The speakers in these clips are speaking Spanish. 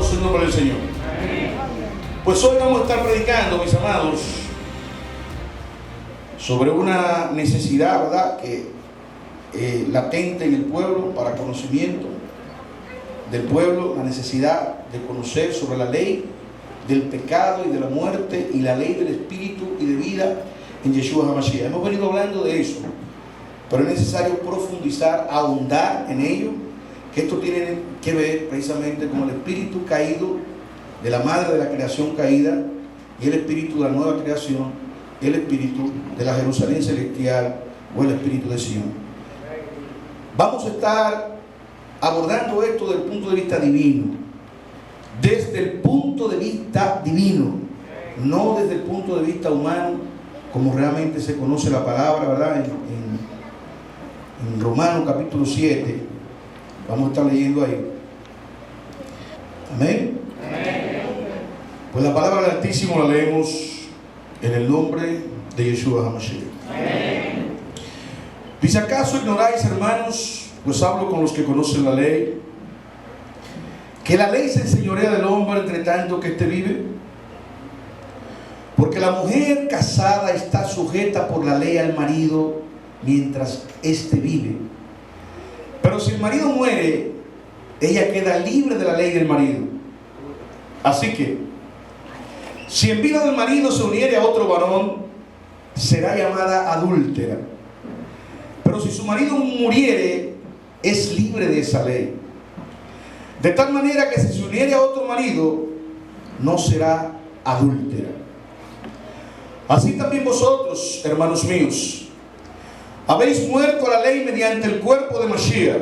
Alabado sea el nombre del Señor. Pues hoy vamos a estar predicando, mis amados, sobre una necesidad, ¿verdad?, que latente en el pueblo para conocimiento del pueblo, la necesidad de conocer sobre la ley del pecado y de la muerte y la ley del espíritu y de vida en Yeshua HaMashiach. Hemos venido hablando de eso, pero es necesario profundizar, ahondar en ello, que esto tiene que ver precisamente con el espíritu caído de la madre de la creación caída y el espíritu de la nueva creación, el espíritu de la Jerusalén celestial o el espíritu de Sion. Vamos a estar abordando esto desde el punto de vista divino, desde el punto de vista divino, no desde el punto de vista humano, como realmente se conoce la palabra, ¿verdad? En Romanos capítulo 7, vamos a estar leyendo ahí. Amén. Pues la palabra del Altísimo la leemos en el nombre de Yeshua HaMashiach. Dice: ¿acaso ignoráis, hermanos, pues hablo con los que conocen la ley, que la ley se enseñorea del hombre entre tanto que éste vive? Porque la mujer casada está sujeta por la ley al marido mientras éste vive. Pero si el marido muere, ella queda libre de la ley del marido. Así que, si en vida del marido se uniere a otro varón, será llamada adúltera. Pero si su marido muriere, es libre de esa ley. De tal manera que si se uniere a otro marido, no será adúltera. Así también vosotros, hermanos míos, habéis muerto a la ley mediante el cuerpo de Mashiach,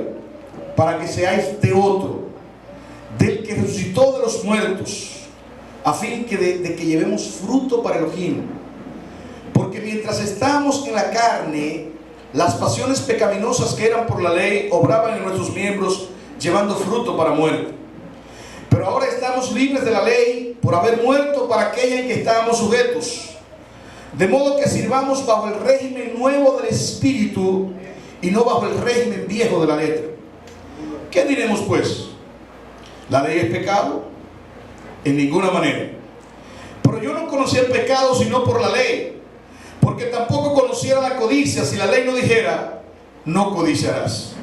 para que seáis de otro, del que resucitó de los muertos, a fin de que llevemos fruto para Elohim. Porque mientras estábamos en la carne, las pasiones pecaminosas que eran por la ley obraban en nuestros miembros, llevando fruto para muerte. Pero ahora estamos libres de la ley por haber muerto para aquella en que estábamos sujetos, de modo que sirvamos bajo el régimen nuevo del espíritu y no bajo el régimen viejo de la letra. ¿Qué diremos pues? ¿La ley es pecado? En ninguna manera. Pero yo no conocía el pecado sino por la ley, porque tampoco conociera la codicia si la ley no dijera: no codiciarás.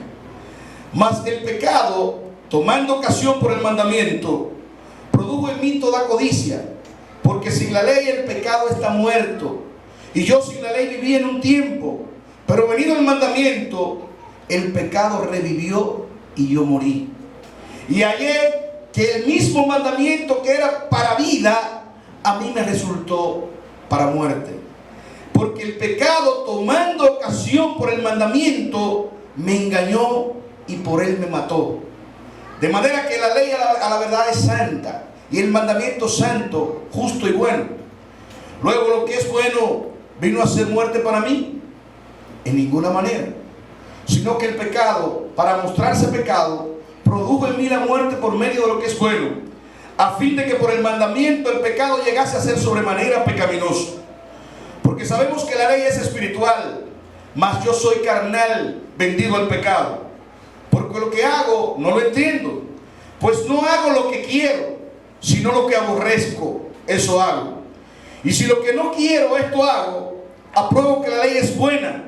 Mas el pecado, tomando ocasión por el mandamiento, produjo en mí toda codicia, porque sin la ley el pecado está muerto, y yo sin la ley viví en un tiempo, pero venido el mandamiento, el pecado revivió y yo morí. Y hallé que el mismo mandamiento que era para vida, a mí me resultó para muerte. Porque el pecado, tomando ocasión por el mandamiento, me engañó y por él me mató. De manera que la ley a la verdad es santa, y el mandamiento santo, justo y bueno. Luego, lo que es bueno vino a ser muerte para mí. En ninguna manera. Sino que el pecado, para mostrarse pecado, produjo en mí la muerte por medio de lo que es bueno, a fin de que por el mandamiento el pecado llegase a ser sobremanera pecaminoso. Porque sabemos que la ley es espiritual, mas yo soy carnal, vendido al pecado. Porque lo que hago no lo entiendo, pues no hago lo que quiero, sino lo que aborrezco, eso hago. Y si lo que no quiero, esto hago, apruebo que la ley es buena.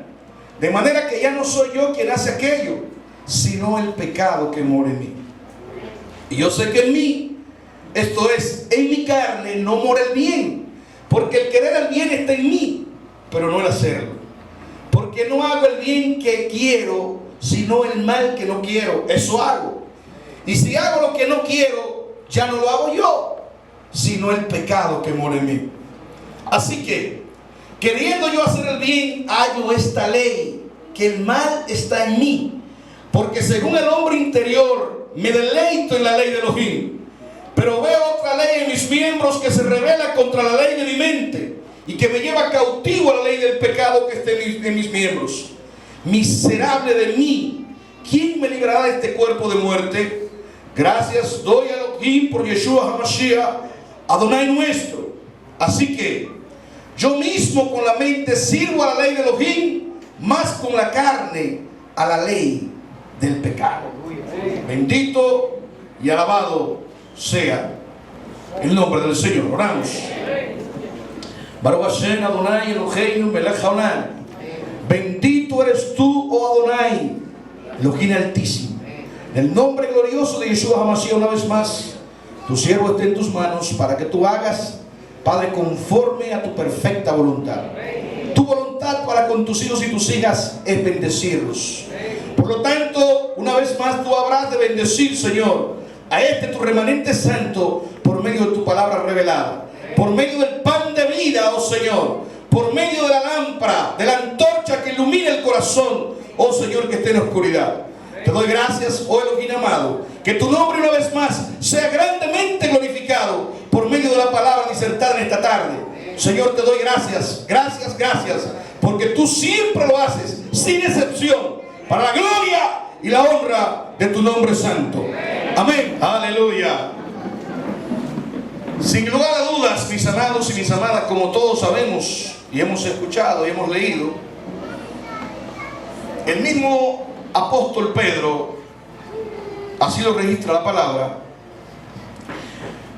De manera que ya no soy yo quien hace aquello, sino el pecado que mora en mí. Y yo sé que en mí, esto es, en mi carne, no mora el bien. Porque el querer el bien está en mí, pero no el hacerlo. Porque no hago el bien que quiero, sino el mal que no quiero, eso hago. Y si hago lo que no quiero, ya no lo hago yo, sino el pecado que mora en mí. Así que, queriendo yo hacer el bien, hallo esta ley, que el mal está en mí. Porque según el hombre interior, me deleito en la ley de Elohim. Pero veo otra ley en mis miembros que se revela contra la ley de mi mente y que me lleva cautivo a la ley del pecado que está en mis miembros. Miserable de mí, ¿quién me librará de este cuerpo de muerte? Gracias doy a Elohim por Yeshua HaMashiach, Adonai nuestro. Así que yo mismo con la mente sirvo a la ley de Elohim, más con la carne a la ley del pecado. Bendito y alabado sea el nombre del Señor. Oramos. Baruch Hashem Adonai Eloheinu melech haolam. Bendito eres tú, oh Adonai, Elohim Altísimo. En el nombre glorioso de Yeshua HaMashiach, una vez más, tu siervo esté en tus manos para que tú hagas, Padre, conforme a tu perfecta voluntad. Tu voluntad para con tus hijos y tus hijas es bendecirlos. Por lo tanto, una vez más tú habrás de bendecir, Señor, a este tu remanente santo por medio de tu palabra revelada, por medio del pan de vida, oh Señor, por medio de la lámpara, de la antorcha que ilumina el corazón, oh Señor, que esté en la oscuridad. Te doy gracias, oh Elohim amado, que tu nombre una vez más sea grandemente glorificado por medio de la palabra disertada en esta tarde. Señor, te doy gracias, gracias, gracias, porque tú siempre lo haces, sin excepción, para la gloria y la honra de tu nombre santo. Amén. Aleluya. Sin lugar a dudas, mis amados y mis amadas, como todos sabemos y hemos escuchado y hemos leído, el mismo apóstol Pedro, así lo registra la palabra,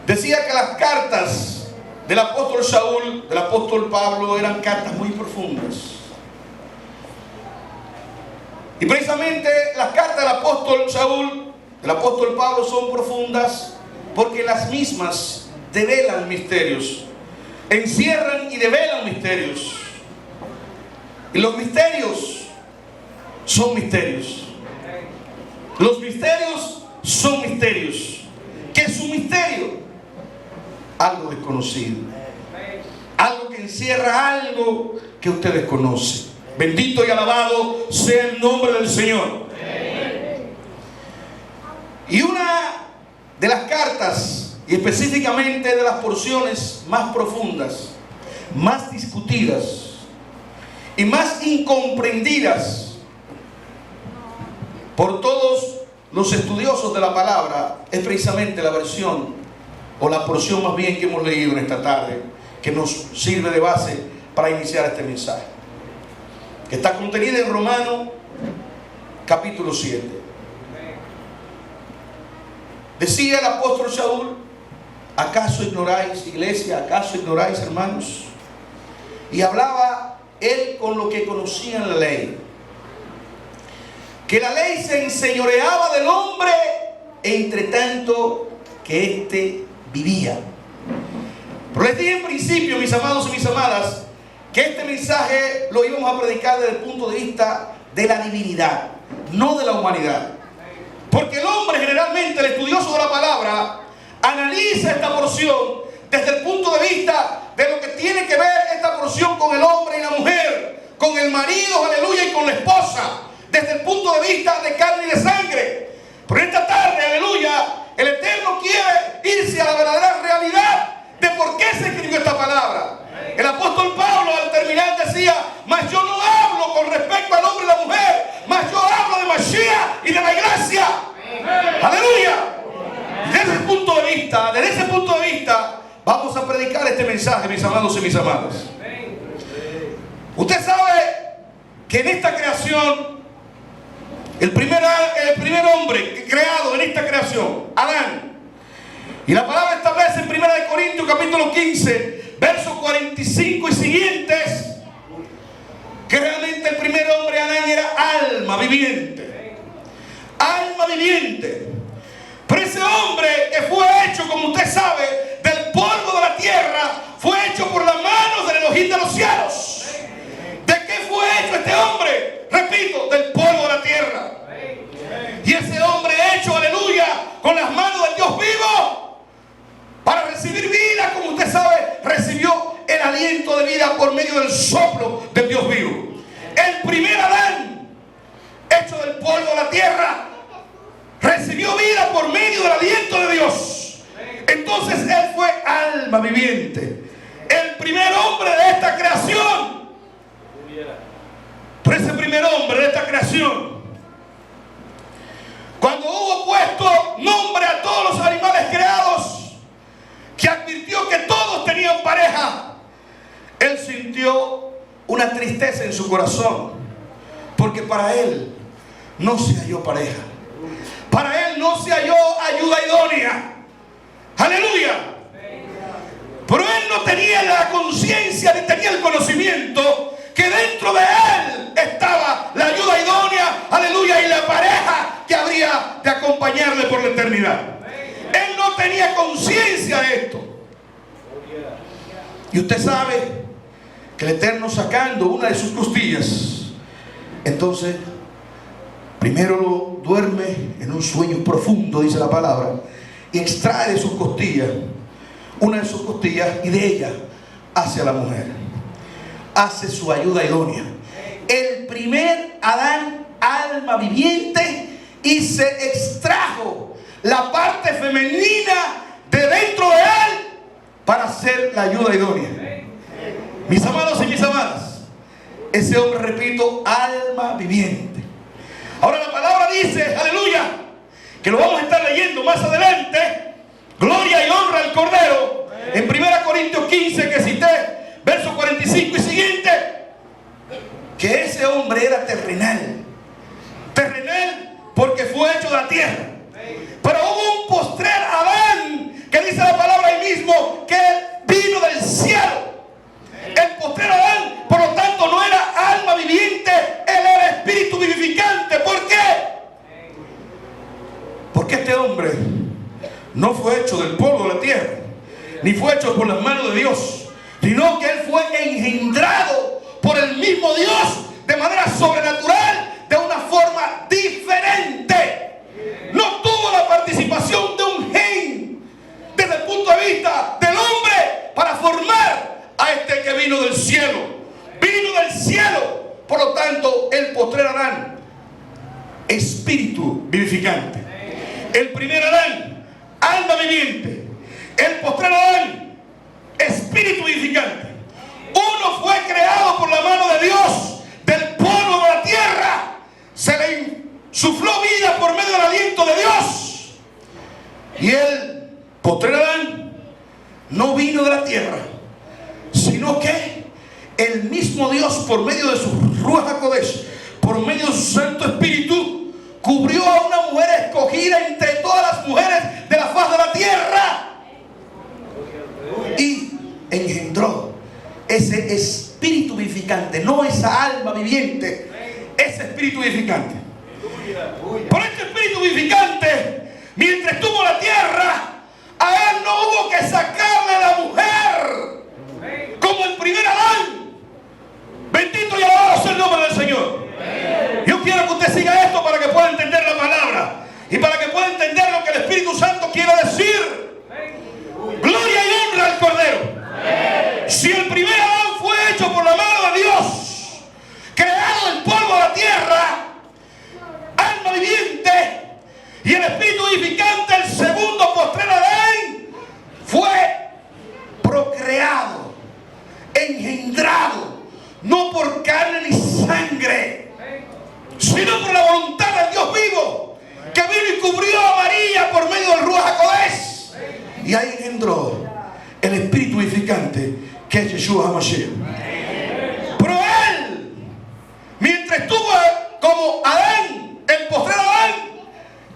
decía que las cartas del apóstol Saúl, del apóstol Pablo, eran cartas muy profundas. Y precisamente las cartas del apóstol Saúl, del apóstol Pablo, son profundas porque las mismas develan misterios, encierran y develan misterios. Y los misterios son misterios. Los misterios son misterios. ¿Qué es un misterio? Algo desconocido, algo que encierra algo que usted desconoce. Bendito y alabado sea el nombre del Señor. Y una de las cartas, y específicamente de las porciones más profundas, más discutidas y más incomprendidas por todos los estudiosos de la palabra, es precisamente la versión, o la porción más bien que hemos leído en esta tarde, que nos sirve de base para iniciar este mensaje, que está contenida en Romanos capítulo 7. Decía el apóstol Saúl: ¿acaso ignoráis, iglesia? ¿Acaso ignoráis, hermanos? Y hablaba él con lo que conocían la ley, que la ley se enseñoreaba del hombre entre tanto que éste vivía. Pero les dije en principio, mis amados y mis amadas, que este mensaje lo íbamos a predicar desde el punto de vista de la divinidad, no de la humanidad. Porque el hombre, generalmente el estudioso de la palabra, analiza esta porción desde el punto de vista de lo que tiene que ver esta porción con el hombre y la mujer, con el marido, aleluya, y con la esposa, desde el punto de vista de carne y de sangre. Pero esta tarde, aleluya, el Eterno quiere irse a la verdadera realidad de por qué se escribió esta palabra. El apóstol Pablo al terminar decía: mas yo no hablo con respecto al hombre y la mujer, mas yo hablo de Mashiach y de la iglesia. Aleluya. Desde ese punto de vista, vamos a predicar este mensaje, mis amados y mis amadas. Usted sabe que en esta creación, el primer hombre creado en esta creación, Adán, y la palabra establece en 1 Corintios capítulo 15, versos 45 y siguientes, que realmente el primer hombre, Adán, era alma viviente. Alma viviente. Pero ese hombre que fue hecho, como usted sabe, del polvo de la tierra, fue hecho por las manos del Elohim de los cielos. ¿De qué fue hecho este hombre? Repito, del polvo de la tierra. Y ese hombre hecho, aleluya, con las manos del Dios vivo, para recibir vida, como usted sabe, recibió el aliento de vida por medio del soplo del Dios vivo. El primer Adán, hecho del polvo de la tierra, recibió vida por medio del aliento de Dios. Entonces él fue alma viviente, el primer hombre de esta creación. Pero ese primer hombre de esta creación, cuando hubo puesto nombre a todos los animales creados, que advirtió que todos tenían pareja, él sintió una tristeza en su corazón, porque para él no se halló pareja, para él no se halló ayuda idónea. acompañarle por la eternidad. Él no tenía conciencia de esto. Y usted sabe que el Eterno, sacando una de sus costillas, entonces primero lo duerme en un sueño profundo, dice la palabra, y extrae de sus costillas, una de sus costillas, y de ella hace a la mujer, hace su ayuda idónea. El primer Adán, alma viviente, y se extrajo la parte femenina de dentro de él para hacer la ayuda idónea. Mis amados y mis amadas, ese hombre, repito, alma viviente. Ahora la palabra dice, aleluya, que lo vamos a estar leyendo más adelante, gloria y honra al Cordero, en 1 Corintios 15 que cité, verso 45 y siguiente, que ese hombre era terrenal. Terrenal porque fue hecho de la tierra. Pero hubo un postrer Adán, que dice la palabra ahí mismo, que vino del cielo. El postrer Adán, por lo tanto, no era alma viviente, él era espíritu vivificante. ¿Por qué? Porque este hombre no fue hecho del polvo de la tierra, ni fue hecho por las manos de Dios, sino que él fue engendrado por el mismo Dios de manera sobrenatural, de una forma diferente. No tuvo la participación de un gen desde el punto de vista del hombre para formar a este que vino del cielo. Vino del cielo. Por lo tanto, el postrer Adán, espíritu vivificante. El primer Adán, alma viviente. El postrer Adán, espíritu vivificante. Uno fue creado por la mano de Dios, del polvo de la tierra. Se le insufló vida por medio del aliento de Dios. Y el postrer Adán no vino de la tierra, sino que el mismo Dios, por medio de su Ruach HaKodesh, por medio de su Santo Espíritu, cubrió a una mujer escogida entre todas las mujeres de la faz de la tierra y engendró ese espíritu vivificante, no esa alma viviente, ese espíritu vivificante. Por este espíritu vivificante, mientras estuvo en la tierra, a él no hubo que sacarle a la mujer como el primer Adán. Bendito y alabado sea el nombre del Señor. Yo quiero que usted siga esto para que pueda entender la palabra y para que pueda entender lo que el Espíritu Santo quiere decir. Gloria y honra al Cordero. Si el primer Adán fue hecho por la mano de Dios, creado del polvo de la tierra, alma viviente, y el espíritu vivificante, el segundo postrer Adán, fue procreado, engendrado, no por carne ni sangre, sino por la voluntad del Dios vivo, que vino y cubrió a María por medio del Ruach HaKodesh, y ahí engendró el espíritu vivificante, que es Yeshua HaMashiach. Pero él, mientras estuvo como Adán, el postrer Adán,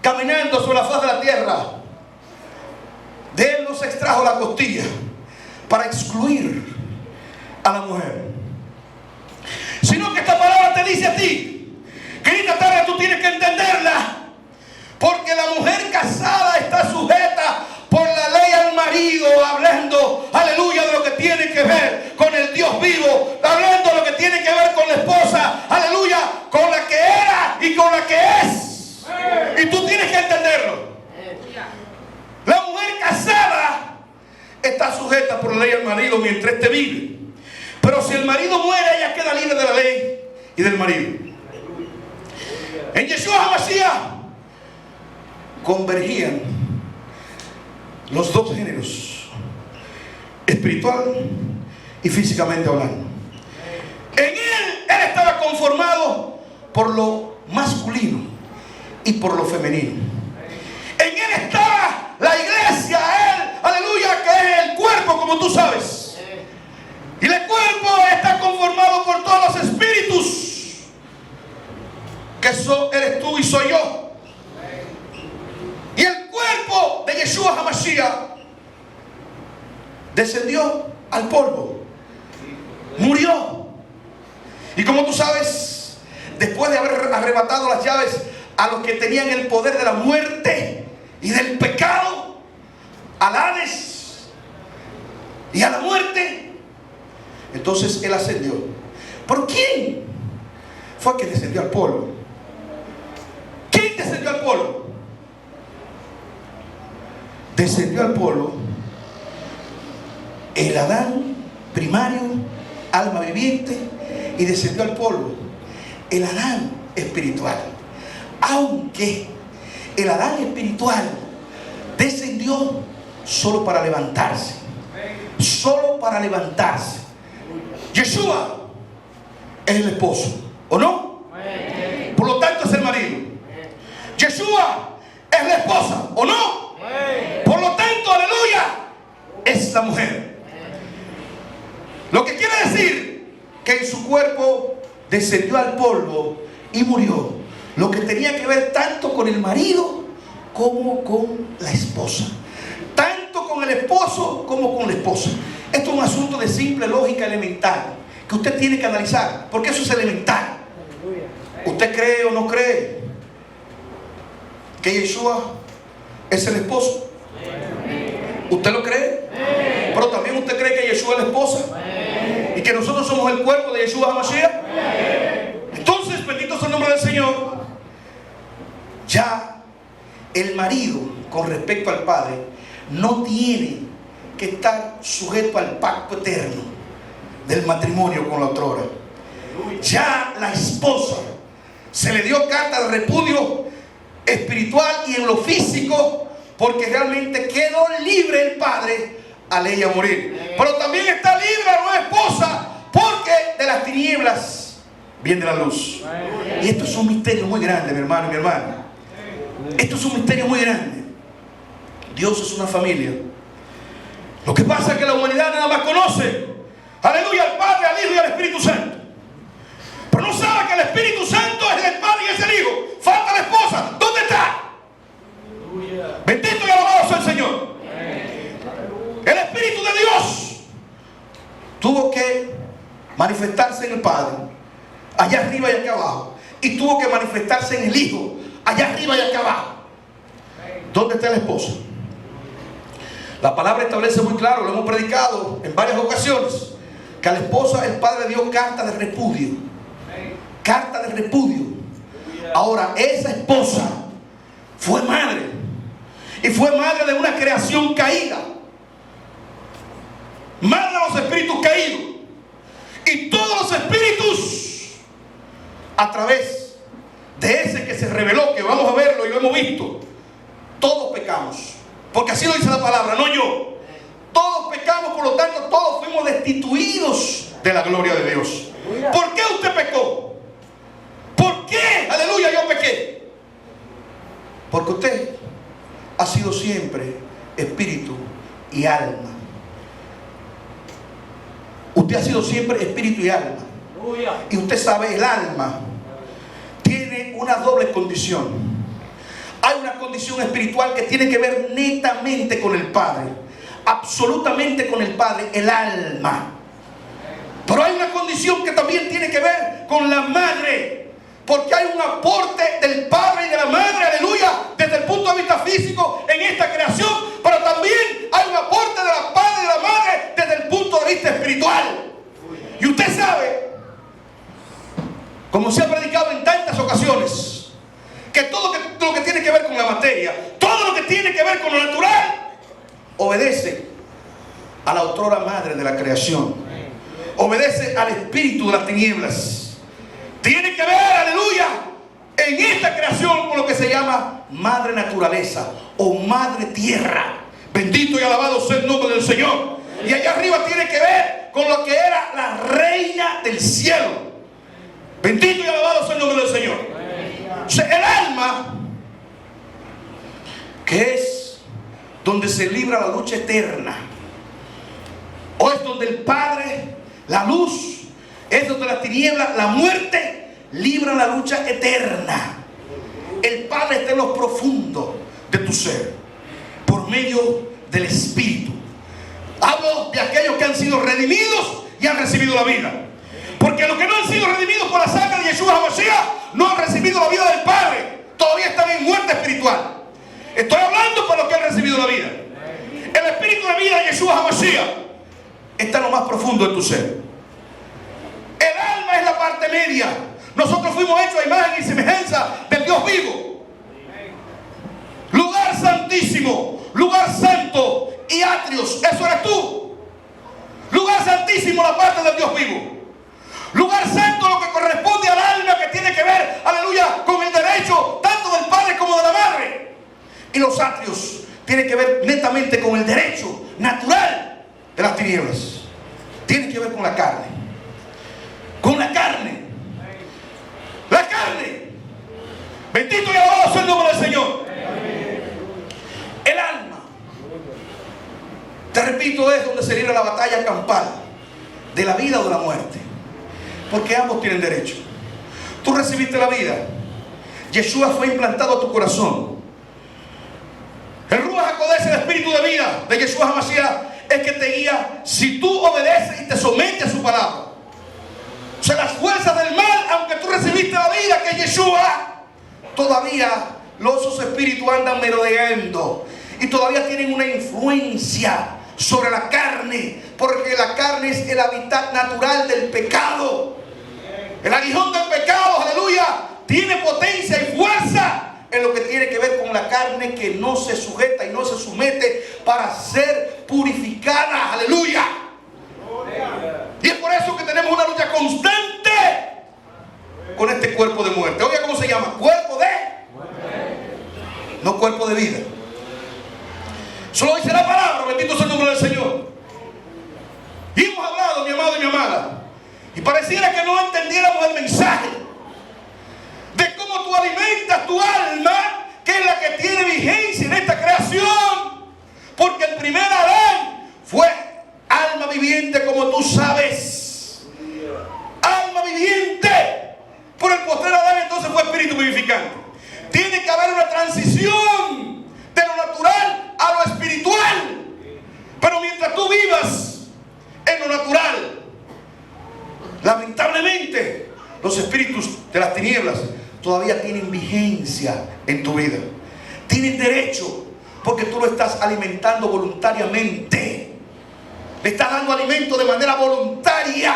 caminando sobre la faz de la tierra, de él no se extrajo la costilla para excluir a la mujer, sino que esta palabra te dice a ti que en esta tarde tú tienes que entenderla, porque la mujer casada está sujeta por la ley al marido, hablando, aleluya, de lo que tiene que ver con el Dios vivo, hablando de lo que tiene que ver con la esposa, aleluya, con la que era y con la que es. Y tú tienes que entenderlo. La mujer casada está sujeta por la ley al marido mientras éste vive. Pero si el marido muere, ella queda libre de la ley y del marido. En Yeshua HaMashiach convergían los dos géneros, espiritual y físicamente hablando. En él estaba conformado por lo masculino y por lo femenino. En él estaba la iglesia, él, aleluya, que es el cuerpo, como tú sabes. Y el cuerpo está conformado por todos los espíritus, que eres tú y soy yo. Y el cuerpo de Yeshua HaMashiach descendió al polvo, murió. Y como tú sabes, después de haber arrebatado las llaves a los que tenían el poder de la muerte y del pecado, al Hades y a la muerte. Entonces Él ascendió. ¿Por quién fue que descendió al polvo? ¿Quién descendió al polvo? Descendió al polvo el Adán primario, alma viviente, y descendió al polvo el Adán espiritual. Aunque el Adán espiritual descendió solo para levantarse, solo para levantarse. Yeshua es el esposo, ¿o no? Por lo tanto es el marido. Yeshua es la esposa, ¿o no? Por lo tanto, aleluya, es la mujer. Lo que quiere decir que en su cuerpo descendió al polvo y murió. Lo que tenía que ver tanto con el marido como con la esposa. Tanto con el esposo como con la esposa. Esto es un asunto de simple lógica elemental que usted tiene que analizar, porque eso es elemental. ¿Usted cree o no cree que Yeshua es el esposo? ¿Usted lo cree? Pero también usted cree que Yeshua es la esposa y que nosotros somos el cuerpo de Yeshua HaMashiach. Entonces, bendito sea el nombre del Señor. Ya el marido, con respecto al padre, no tiene que estar sujeto al pacto eterno del matrimonio con la otrora. Ya la esposa se le dio carta de repudio espiritual y en lo físico, porque realmente quedó libre el padre al ella morir. Pero también está libre la nueva esposa, porque de las tinieblas viene la luz. Y esto es un misterio muy grande, mi hermano y mi hermana. Esto es un misterio muy grande. Dios es una familia. Lo que pasa es que la humanidad nada más conoce, aleluya, al Padre, al Hijo y al Espíritu Santo. Pero no sabe que el Espíritu Santo es el Padre y es el Hijo. Falta la esposa. ¿Dónde está? Bendito y alabado sea el Señor. El Espíritu de Dios tuvo que manifestarse en el Padre, allá arriba y acá abajo, y tuvo que manifestarse en el Hijo, allá arriba y acá abajo. ¿Dónde está la esposa? La palabra establece muy claro, lo hemos predicado en varias ocasiones, que a la esposa el Padre dio carta de repudio. Carta de repudio. Ahora, esa esposa fue madre, y fue madre de una creación caída, madre de los espíritus caídos, y todos los espíritus, a través de ese que se reveló, que vamos a verlo y lo hemos visto, todos pecamos, porque así lo dice la palabra, no yo. Todos pecamos, por lo tanto todos fuimos destituidos de la gloria de Dios. ¿Por qué usted pecó? ¿Por qué, aleluya, yo pequé? Porque usted ha sido siempre espíritu y alma. Usted ha sido siempre espíritu y alma. Y usted sabe, el alma tiene una doble condición. Hay una condición espiritual que tiene que ver netamente con el Padre, absolutamente con el Padre, el alma. Pero hay una condición que también tiene que ver con la madre, porque hay un aporte del Padre y de la Madre, aleluya, desde el punto de vista físico en esta creación, pero también hay un aporte de la Padre y de la Madre desde el punto de vista espiritual. Y usted sabe, como se ha predicado en tantas ocasiones, que todo lo que tiene que ver con la materia, todo lo que tiene que ver con lo natural, obedece a la otrora madre de la creación, obedece al espíritu de las tinieblas. Tiene que ver, aleluya, en esta creación con lo que se llama madre naturaleza o madre tierra. Bendito y alabado sea el nombre del Señor. Y allá arriba tiene que ver con lo que era la reina del cielo. Bendito y alabado sea el nombre del Señor. O sea, el alma, que es donde se libra la lucha eterna, o es donde el Padre, la luz, es donde la tiniebla, la muerte, libra la lucha eterna. El Padre está en lo profundo de tu ser, por medio del Espíritu. Hablo de aquellos que han sido redimidos y han recibido la vida. Porque los que no han sido redimidos por la sangre de Yeshua HaMashiach no han recibido la vida del Padre. Todavía todavía están en muerte espiritual. Estoy hablando para los que han recibido la vida. El espíritu de vida de Yeshua HaMashiach está en lo más profundo de tu ser. El alma es la parte media. Nosotros fuimos hechos a imagen y semejanza del Dios vivo. Lugar santísimo, lugar santo y atrios, eso eres tú. Lugar santísimo, la parte del Dios vivo. Lugar santo, lo que corresponde al alma, que tiene que ver, aleluya, con el derecho tanto del padre como de la madre. Y los atrios tienen que ver netamente con el derecho natural de las tinieblas. Tiene que ver con la carne. Con la carne. La carne. Bendito y alabado sea el nombre del Señor. El alma, te repito, es donde se libra la batalla campal de la vida o de la muerte. Porque ambos tienen derecho. Tú recibiste la vida. Yeshua fue implantado a tu corazón. El Ruach HaKodesh, el espíritu de vida de Yeshua HaMashiach, es que te guía si tú obedeces y te sometes a su palabra. O sea, las fuerzas del mal, aunque tú recibiste la vida que es Yeshua, todavía esos espíritus andan merodeando y todavía tienen una influencia sobre la carne, porque la carne es el hábitat natural del pecado. El aguijón del pecado, aleluya, tiene potencia y fuerza en lo que tiene que ver con la carne, que no se sujeta y no se somete para ser purificada, aleluya. Y es por eso que tenemos una lucha constante con este cuerpo de muerte. Oiga, ¿cómo se llama? Cuerpo de muerte, no cuerpo de vida. Solo dice la palabra, bendito sea el nombre del Señor. Y hemos hablado, mi amado y mi amada, y pareciera que no entendiéramos el mensaje de cómo tú alimentas tu alma, que es la que tiene vigencia en esta creación. Porque el primer Adán fue alma viviente, como tú sabes. Alma viviente. Por el postrer Adán entonces fue espíritu vivificante. Tiene que haber una transición de lo natural a lo espiritual. Pero mientras tú vivas en lo natural, lamentablemente los espíritus de las tinieblas todavía tienen vigencia en tu vida. Tienen derecho, porque tú lo estás alimentando voluntariamente. Le estás dando alimento de manera voluntaria,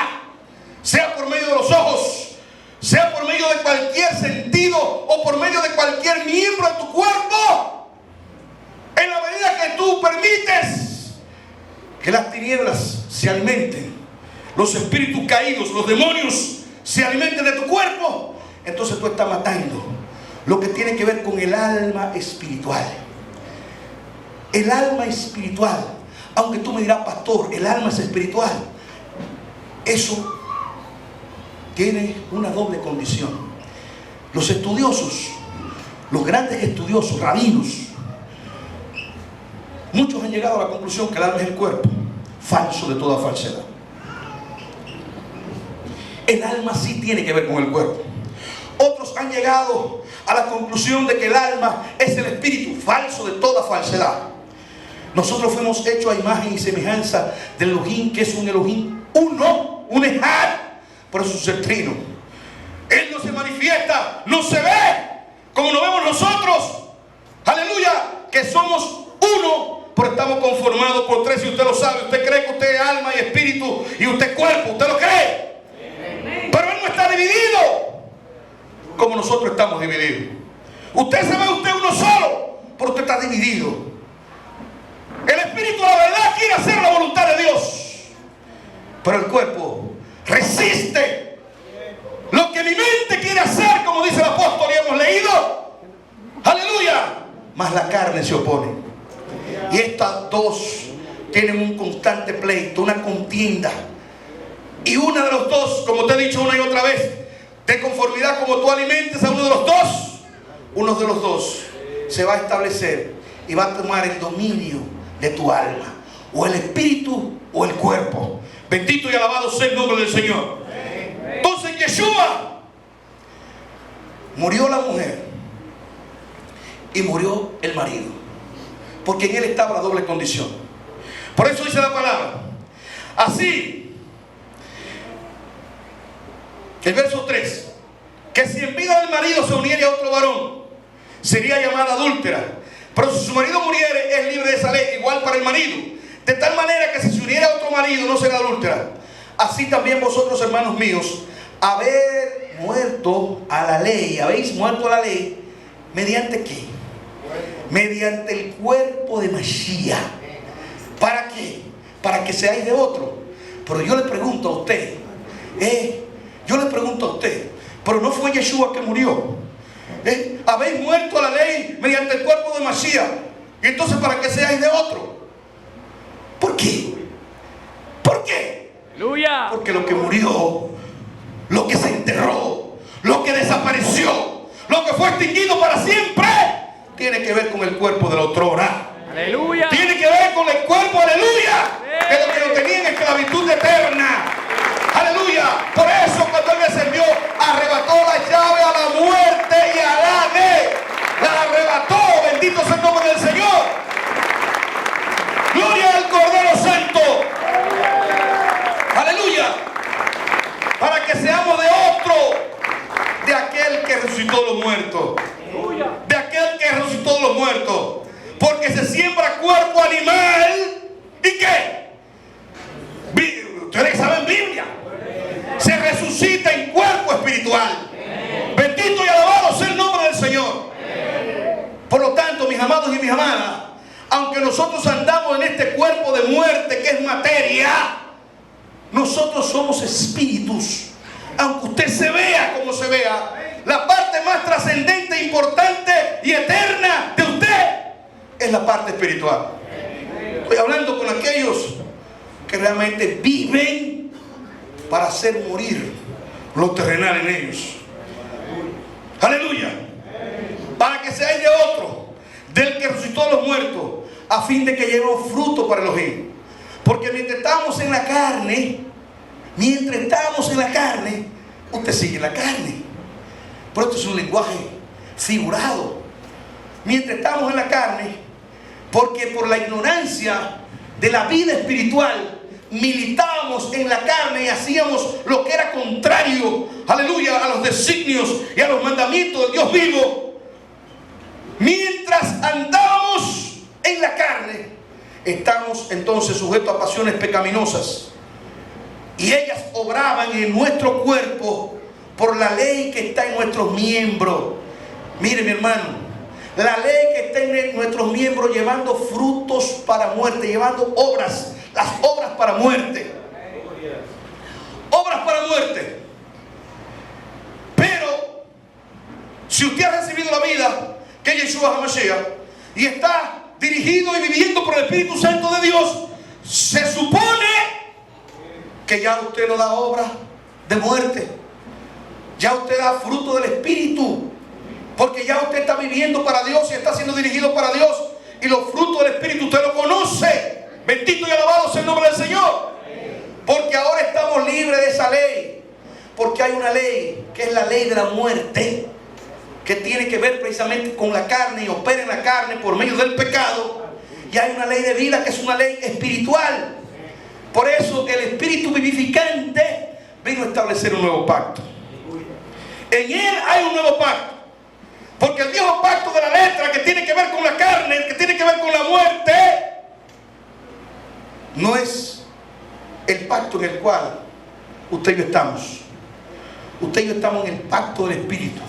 sea por medio de los ojos, sea por medio de cualquier sentido o por medio de cualquier miembro de tu cuerpo. En la medida que tú permites que las tinieblas se alimenten, los espíritus caídos, los demonios se alimenten de tu cuerpo, entonces tú estás matando lo que tiene que ver con el alma espiritual. El alma espiritual, aunque tú me dirás, pastor, el alma es espiritual, eso tiene una doble condición. Los estudiosos, los grandes estudiosos, rabinos, muchos han llegado a la conclusión que el alma es el cuerpo. Falso de toda falsedad. El alma sí tiene que ver con el cuerpo. Otros han llegado a la conclusión de que el alma es el espíritu. Falso de toda falsedad. Nosotros fuimos hechos a imagen y semejanza del Elohim, que es un Elohim uno, un Ejad. Por eso es un ser trino. Él no se manifiesta, no se ve como nos vemos nosotros. Aleluya, que somos uno, pero estamos conformados por tres. Y usted lo sabe. Usted cree que usted es alma y espíritu y usted cuerpo. Usted lo cree. Pero Él no está dividido como nosotros estamos divididos. Usted se ve usted uno solo, pero usted está dividido. El espíritu, la verdad, quiere hacer la voluntad de Dios, pero el cuerpo resiste lo que mi mente quiere hacer, como dice el apóstol y hemos leído. Aleluya. Mas la carne se opone. Y estas dos tienen un constante pleito, una contienda. Y una de los dos, como te he dicho una y otra vez, de conformidad como tú alimentes a uno de los dos se va a establecer y va a tomar el dominio de tu alma, o el espíritu o el cuerpo. Bendito y alabado sea el nombre del Señor. Entonces Yeshua, murió la mujer y murió el marido, porque en él estaba la doble condición. Por eso dice la palabra así, el verso 3, que si en vida del marido se uniere a otro varón, sería llamada adúltera. Pero si su marido muriere, es libre de esa ley, igual para el marido. De tal manera que si se uniera a otro marido, no será adúltera. Así también vosotros, hermanos míos, haber muerto a la ley, habéis muerto a la ley, ¿mediante qué? Mediante el cuerpo de Mashiach. ¿Para qué? Para que seáis de otro. Pero yo le pregunto a usted, pero no fue Yeshua que murió. Habéis muerto a la ley mediante el cuerpo de Mashiach. Y entonces, ¿para que seáis de otro? ¿Por qué? ¿Por qué? ¡Aleluya! Porque lo que murió, lo que se enterró, lo que desapareció, lo que fue extinguido para siempre, tiene que ver con el cuerpo de la otrora. ¡Aleluya! Tiene que ver con el cuerpo, aleluya, de lo que lo tenía en esclavitud eterna. Aleluya. Por eso cuando Él descendió, arrebató la llave a la muerte y al Hades. La arrebató. Bendito sea el nombre del Señor. Gloria al Cordero Santo. Aleluya. Para que seamos de otro, de aquel que resucitó los muertos. De aquel que resucitó los muertos. Porque se siembra cuerpo animal. ¿Y qué? Ustedes saben Biblia. Se resucita en cuerpo espiritual. Bendito y alabado sea el nombre del Señor. Por lo tanto, mis amados y mis amadas, aunque nosotros andamos en este cuerpo de muerte que es materia, nosotros somos espíritus. Aunque usted se vea como se vea, la parte más trascendente, importante y eterna de usted es la parte espiritual. Estoy hablando con aquellos que realmente viven para hacer morir lo terrenal en ellos. Aleluya. Para que seáis de otro, del que resucitó a los muertos, a fin de que llevemos fruto para Elohim. Porque mientras estamos en la carne, usted sigue en la carne. Pero esto es un lenguaje figurado. Mientras estamos en la carne, porque por la ignorancia de la vida espiritual, militábamos en la carne y hacíamos lo que era contrario, aleluya, a los designios y a los mandamientos del Dios vivo. Mientras andábamos en la carne, estamos entonces sujetos a pasiones pecaminosas, y ellas obraban en nuestro cuerpo por la ley que está en nuestros miembros. Mire, mi hermano, la ley que está en nuestros miembros, llevando frutos para muerte, llevando obras, las obras para muerte. Obras para muerte. Pero si usted ha recibido la vida que es Yeshua HaMashiach y está dirigido y viviendo por el Espíritu Santo de Dios, se supone que ya usted no da obra de muerte. Ya usted da fruto del Espíritu, porque ya usted está viviendo para Dios y está siendo dirigido para Dios, y los frutos del Espíritu usted lo conoce. Bendito y alabado sea el nombre del Señor. Porque ahora estamos libres de esa ley. Porque hay una ley que es la ley de la muerte, que tiene que ver precisamente con la carne y opera en la carne por medio del pecado. Y hay una ley de vida que es una ley espiritual. Por eso el Espíritu vivificante vino a establecer un nuevo pacto. En Él hay un nuevo pacto. Porque el viejo pacto de la letra, que tiene que ver con la carne, que tiene que ver con la muerte, no es el pacto en el cual usted y yo estamos. Usted y yo estamos en el pacto del Espíritu.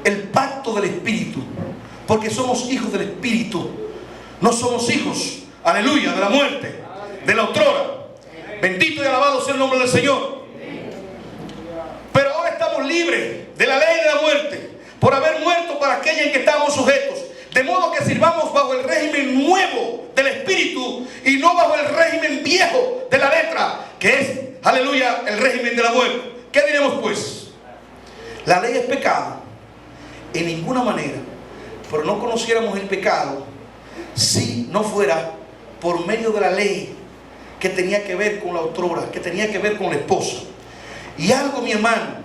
El pacto del Espíritu. Porque somos hijos del Espíritu. No somos hijos, aleluya, de la muerte, de la otrora. Bendito y alabado sea el nombre del Señor. Pero ahora estamos libres de la ley de la muerte, por haber muerto para aquella en que estábamos sujetos. De modo que sirvamos bajo el régimen nuevo del Espíritu y no bajo el régimen viejo de la letra, que es, aleluya, el régimen de la muerte. ¿Qué diremos pues? La ley es pecado en ninguna manera, pero no conociéramos el pecado si no fuera por medio de la ley que tenía que ver con la otrora, que tenía que ver con la esposa. Y algo, mi hermano,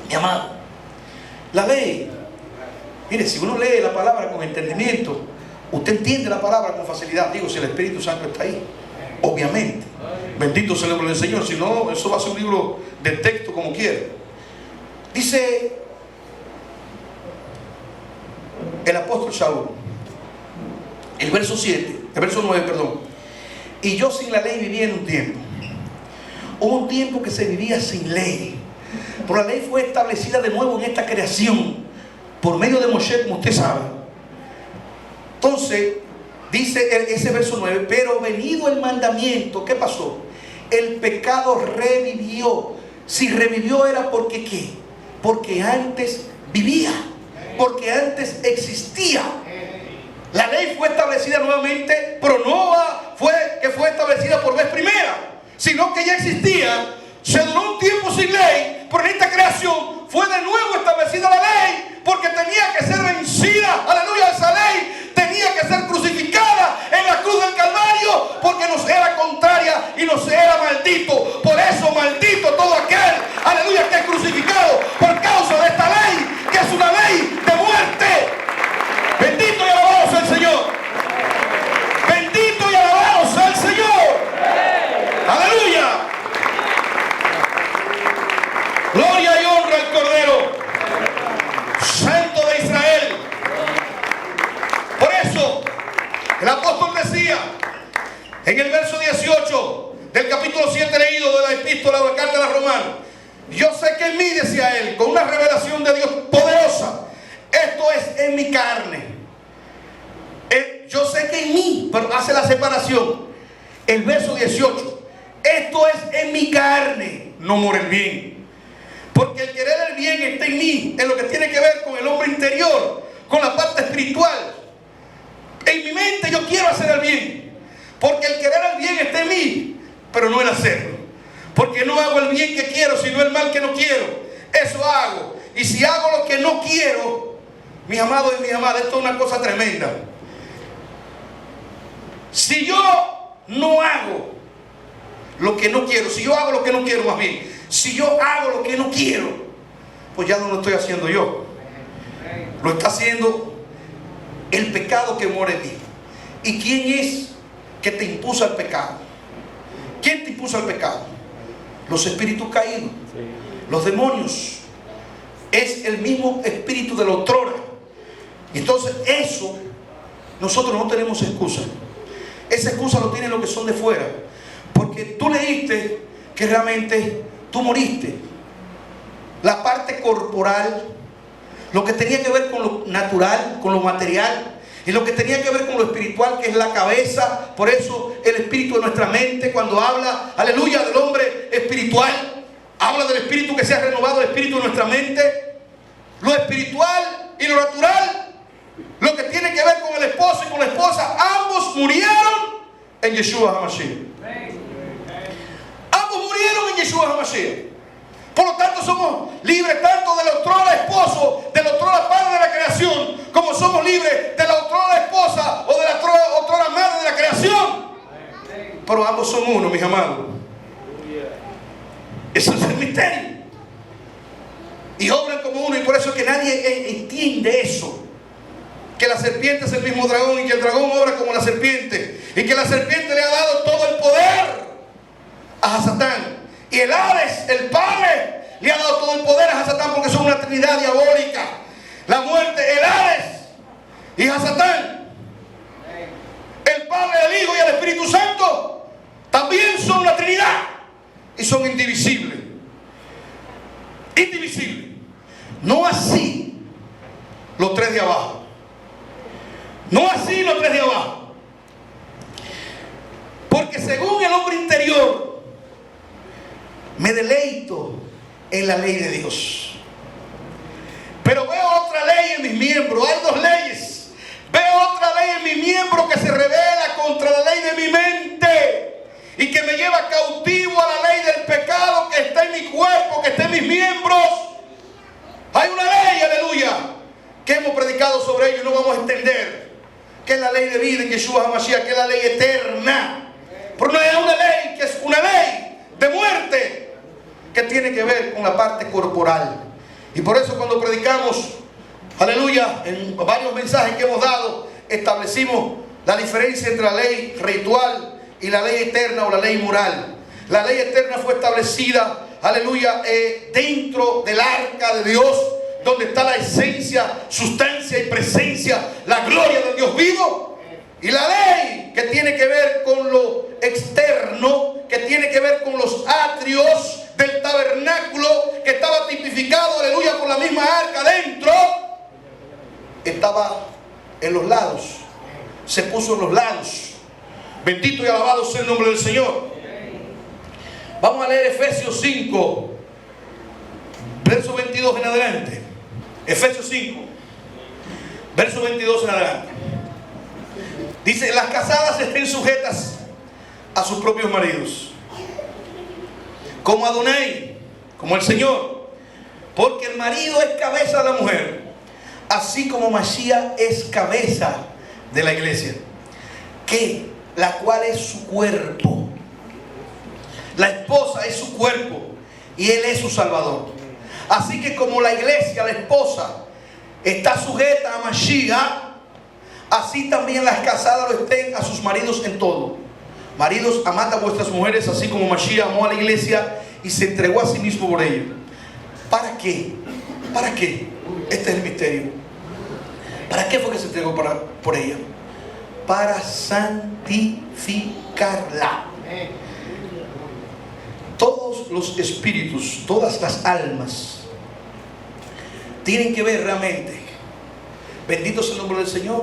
mi amado, la ley, mire, si uno lee la palabra con entendimiento, usted entiende la palabra con facilidad. Digo, si el Espíritu Santo está ahí, obviamente. Bendito sea el nombre del Señor. Si no, eso va a ser un libro de texto como quiera. Dice, el apóstol Saúl. El verso 7, el verso 9, perdón. Y yo sin la ley vivía en un tiempo. Hubo un tiempo que se vivía sin ley. Pero la ley fue establecida de nuevo en esta creación por medio de Moshe, como usted sabe. Entonces, dice ese verso 9, pero venido el mandamiento, ¿qué pasó? El pecado revivió. Si revivió era porque ¿qué? Porque antes vivía, porque antes existía. La ley fue establecida nuevamente, pero no fue que fue establecida por vez primera, sino que ya existía. Se duró un tiempo sin ley, pero en esta creación fue de nuevo establecida la ley, porque tenía que ser vencida, aleluya, esa ley tenía que ser crucificada en la cruz del Calvario, porque nos era contraria y nos era maldito. Por eso maldito todo aquel, aleluya, que es crucificado por causa de esta ley, que es una ley de muerte. Bendito y alabado sea el Señor. Bendito y alabado sea el Señor. Aleluya. Gloria y honra al Cordero Santo de Israel. Por eso el apóstol decía en el verso 18 del capítulo 7 leído de la epístola o la carta de los Romanos: yo sé que en mí, decía él, con una revelación de Dios poderosa, esto es en mi carne. Yo sé que en mí, pero hace la separación. El verso 18: esto es en mi carne, no mora el bien. Porque el querer el bien está en mí, en lo que tiene que ver con el hombre interior, con la parte espiritual. En mi mente yo quiero hacer el bien, porque el querer el bien está en mí, pero no el hacerlo. Porque no hago el bien que quiero, sino el mal que no quiero. Eso hago. Y si hago lo que no quiero, mis amados y mis amadas, esto es una cosa tremenda. Si yo no hago lo que no quiero, si yo hago lo que no quiero, más bien, si yo hago lo que no quiero, pues ya no lo estoy haciendo yo. Lo está haciendo el pecado que mora en mí. ¿Y quién es que te impulsa al pecado? ¿Quién te impulsa al pecado? Los espíritus caídos, los demonios. Es el mismo espíritu de la otrora. Entonces eso, nosotros no tenemos excusa. Esa excusa lo tienen los que son de fuera. Porque tú leíste que realmente tú moriste. La parte corporal, lo que tenía que ver con lo natural, con lo material, y lo que tenía que ver con lo espiritual, que es la cabeza. Por eso el espíritu de nuestra mente, cuando habla, aleluya, del hombre espiritual, habla del espíritu que se ha renovado, el espíritu de nuestra mente. Lo espiritual y lo natural, lo que tiene que ver con el esposo y con la esposa, ambos murieron en Yeshua HaMashiach. Ambos murieron en Yeshua HaMashiach. Por lo tanto somos libres tanto del otrora esposo, del otrora padre de la creación, como somos libres de la otrora esposa o de la otrora madre de la creación. Pero ambos son uno, mis amados. Eso es el misterio. Y obran como uno, y por eso es que nadie entiende eso. Que la serpiente es el mismo dragón, y que el dragón obra como la serpiente, y que la serpiente le ha dado todo el poder a Satán. Y el Hades, el Padre, le ha dado todo el poder a Satán, porque son una trinidad diabólica. La muerte, el Hades y a Satán. El Padre, el Hijo y el Espíritu Santo también son una trinidad y son indivisibles. Indivisibles. No así los tres de abajo. No así los tres de abajo. Porque según el hombre interior, me deleito en la ley de Dios. Pero veo otra ley en mis miembros. Hay dos leyes. Veo otra ley en mi miembro que se revela contra la ley de mi mente y que me lleva cautivo a la ley del pecado que está en mi cuerpo, que está en mis miembros. Hay una ley, aleluya, que hemos predicado sobre ello y no vamos a entender, que es la ley de vida en Yeshua HaMashiach, que es la ley eterna. Pero no hay una ley que es una ley de muerte, que tiene que ver con la parte corporal. Y por eso cuando predicamos, aleluya, en varios mensajes que hemos dado, establecimos la diferencia entre la ley ritual y la ley eterna o la ley moral. La ley eterna fue establecida, aleluya, dentro del arca de Dios, donde está la esencia, sustancia y presencia, la gloria del Dios vivo. Y la ley que tiene que ver con lo externo, que tiene que ver con los atrios del tabernáculo, que estaba tipificado, aleluya, por la misma arca adentro, estaba en los lados, se puso en los lados. Bendito y alabado sea el nombre del Señor. Vamos a leer Efesios 5, verso 22 en adelante. Efesios 5, verso 22 en adelante. Dice: las casadas estén sujetas a sus propios maridos, como Adonai, como el Señor, porque el marido es cabeza de la mujer, así como Mashiach es cabeza de la iglesia, que la cual es su cuerpo. La esposa es su cuerpo y él es su salvador. Así que como la iglesia, la esposa, está sujeta a Mashiach, así también las casadas lo estén a sus maridos en todo. Maridos, amad a vuestras mujeres, así como Mashiach amó a la iglesia y se entregó a sí mismo por ella. ¿Para qué? ¿Para qué? Este es el misterio. ¿Para qué fue que se entregó por ella? Para santificarla. Todos los espíritus, todas las almas tienen que ver realmente, bendito sea el nombre del Señor,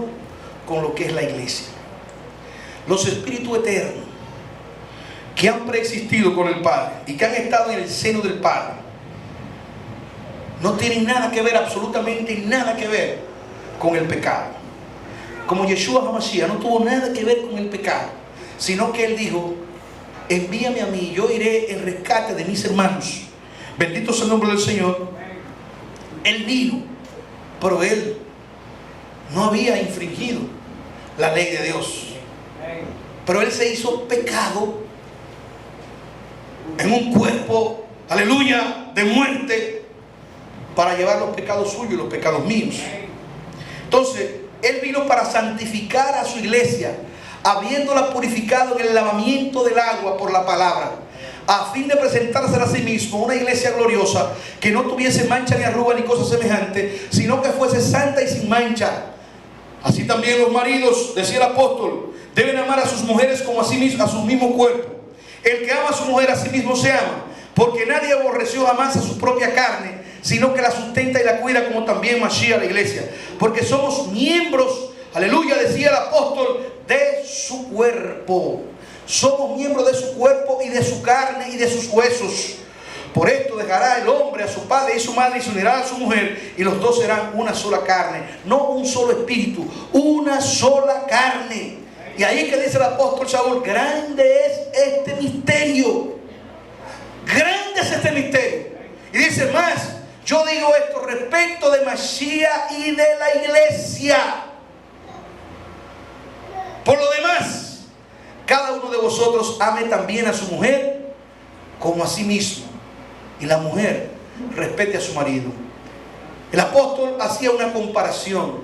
con lo que es la iglesia. Los espíritus eternos que han preexistido con el Padre y que han estado en el seno del Padre no tienen nada que ver, absolutamente nada que ver con el pecado. Como Yeshua HaMashiach no tuvo nada que ver con el pecado, sino que Él dijo: envíame a mí, yo iré en rescate de mis hermanos. Bendito sea el nombre del Señor. Él vino, pero Él no había infringido la ley de Dios, pero Él se hizo pecado en un cuerpo, aleluya, de muerte, para llevar los pecados suyos y los pecados míos. Entonces Él vino para santificar a su iglesia, habiéndola purificado en el lavamiento del agua por la palabra, a fin de presentársela a sí mismo una iglesia gloriosa, que no tuviese mancha ni arruga ni cosa semejante, sino que fuese santa y sin mancha. Así también los maridos, decía el apóstol, deben amar a sus mujeres como a sí mismos, a su mismo cuerpo. El que ama a su mujer a sí mismo se ama, porque nadie aborreció jamás a su propia carne, sino que la sustenta y la cuida, como también Mashiach la iglesia, porque somos miembros, aleluya, decía el apóstol, de su cuerpo. Somos miembros de su cuerpo y de su carne y de sus huesos. Por esto dejará el hombre a su padre y su madre y se unirá a su mujer, y los dos serán una sola carne, no un solo espíritu, una sola carne. Y ahí que dice el apóstol Saúl: grande es este misterio, grande es este misterio. Y dice más: yo digo esto respecto de Mashiach y de la iglesia. Por lo demás, cada uno de vosotros ame también a su mujer como a sí mismo, y la mujer respete a su marido. El apóstol hacía una comparación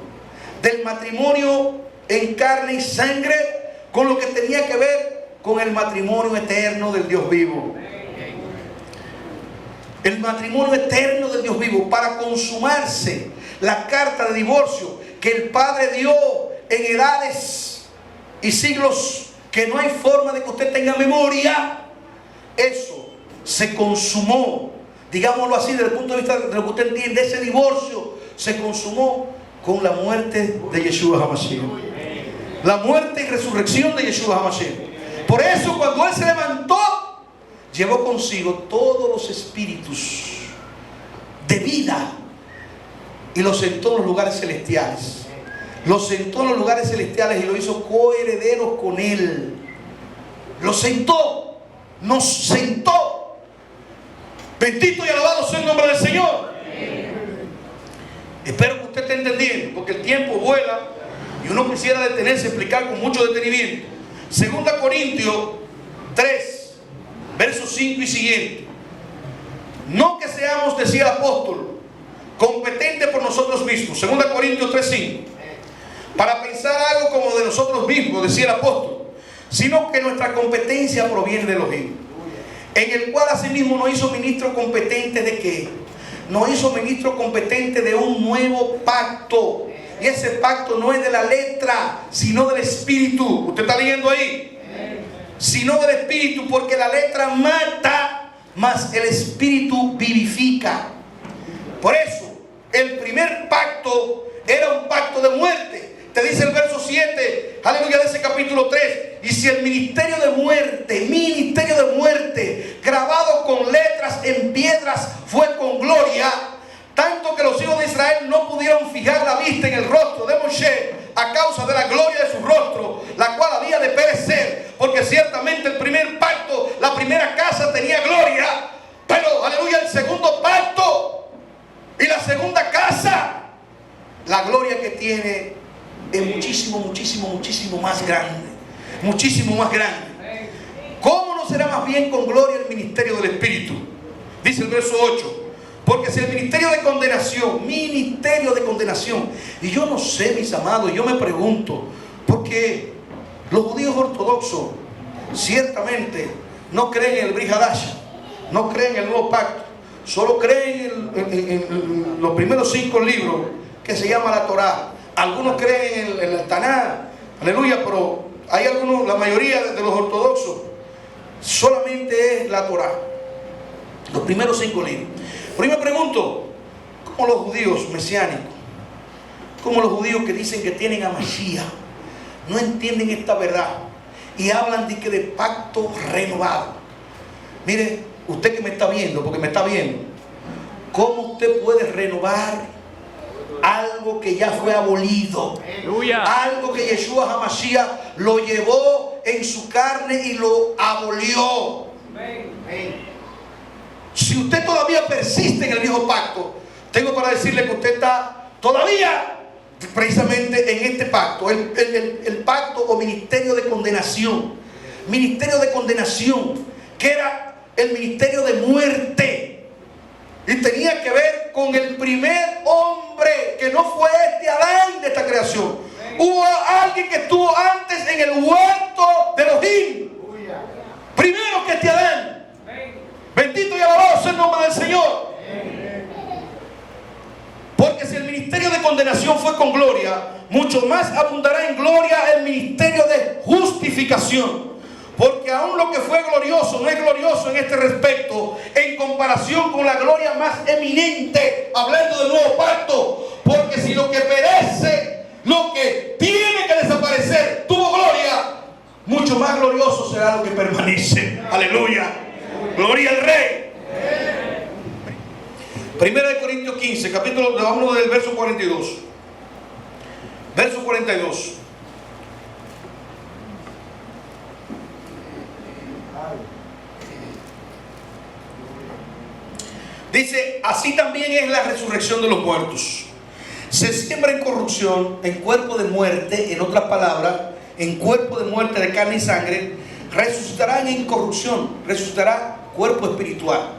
del matrimonio en carne y sangre con lo que tenía que ver con el matrimonio eterno del Dios vivo. El matrimonio eterno del Dios vivo, para consumarse la carta de divorcio que el Padre dio en edades y siglos que no hay forma de que usted tenga memoria. Eso se consumó, digámoslo así, desde el punto de vista de lo que usted entiende, ese divorcio se consumó con la muerte de Yeshua HaMashiach, la muerte y resurrección de Yeshua HaMashiach. Por eso cuando Él se levantó, llevó consigo todos los espíritus de vida y los sentó en los lugares celestiales. Los sentó en los lugares celestiales y lo hizo coherederos con Él. Los sentó, nos sentó. Bendito y alabado sea el nombre del Señor. Espero que usted esté entendiendo, porque el tiempo vuela y uno quisiera detenerse a explicar con mucho detenimiento. 2 Corintios 3, versos 5 y siguiente. No que seamos, decía el apóstol, competentes por nosotros mismos. 2 Corintios 3, 5. Para pensar algo como de nosotros mismos, decía el apóstol, sino que nuestra competencia proviene de Elohim, en el cual asimismo nos hizo ministros competentes de qué? nos hizo ministro competente de un nuevo pacto. Y ese pacto no es de la letra, sino del Espíritu. ¿Usted está leyendo ahí? Sino del Espíritu, porque la letra mata, mas el Espíritu vivifica. Por eso, el primer pacto era un pacto de muerte. Te dice el verso 7, aleluya, de ese capítulo 3. Y si el ministerio de muerte, grabado con letras en piedras, fue con gloria, tanto que los hijos de Israel no pudieron fijar la vista en el rostro de Moshe a causa de la gloria de su rostro, la cual había de perecer, porque ciertamente el primer pacto, la primera casa tenía gloria, pero aleluya, el segundo pacto y la segunda casa, la gloria que tiene es muchísimo más grande. Muchísimo más grande. ¿Cómo no será más bien con gloria el ministerio del Espíritu? Dice el verso 8. Porque si el ministerio de condenación, y yo no sé, mis amados, yo me pregunto, porque los judíos ortodoxos ciertamente no creen en el Brit Hadasha, no creen en el nuevo pacto, solo creen en los primeros 5 libros que se llama la Torá. Algunos creen en el Taná, aleluya, pero hay algunos, la mayoría de los ortodoxos, solamente es la Torá, los primeros 5 libros. Pero yo me pregunto, ¿cómo los judíos mesiánicos, cómo los judíos que dicen que tienen a Mashiach, no entienden esta verdad y hablan de pacto renovado? Mire, usted que me está viendo, porque me está viendo, ¿cómo usted puede renovar algo que ya fue abolido? Algo que Yeshua HaMashiach lo llevó en su carne y lo abolió. Si usted todavía persiste en el viejo pacto, tengo para decirle que usted está todavía precisamente en este pacto, el pacto o ministerio de condenación. Ministerio de condenación, que era el ministerio de muerte, y tenía que ver con el primer hombre, que no fue este Adán de esta creación. Hubo alguien que estuvo antes en el huerto de Elohim, primero que este Adán. Bendito y alabado sea el nombre del Señor. Porque si el ministerio de condenación fue con gloria, mucho más abundará en gloria el ministerio de justificación. Porque aún lo que fue glorioso no es glorioso en este respecto en comparación con la gloria más eminente, hablando del nuevo pacto. Porque si lo que perece, lo que tiene que desaparecer, tuvo gloria, mucho más glorioso será lo que permanece. Aleluya. Gloria al Rey. Primera de Corintios 15, capítulo, vámonos del verso 42. Verso 42. Dice, así también es la resurrección de los muertos. Se siembra en corrupción, en cuerpo de muerte, en otras palabras, en cuerpo de muerte de carne y sangre, resucitará en incorrupción, resucitará cuerpo espiritual.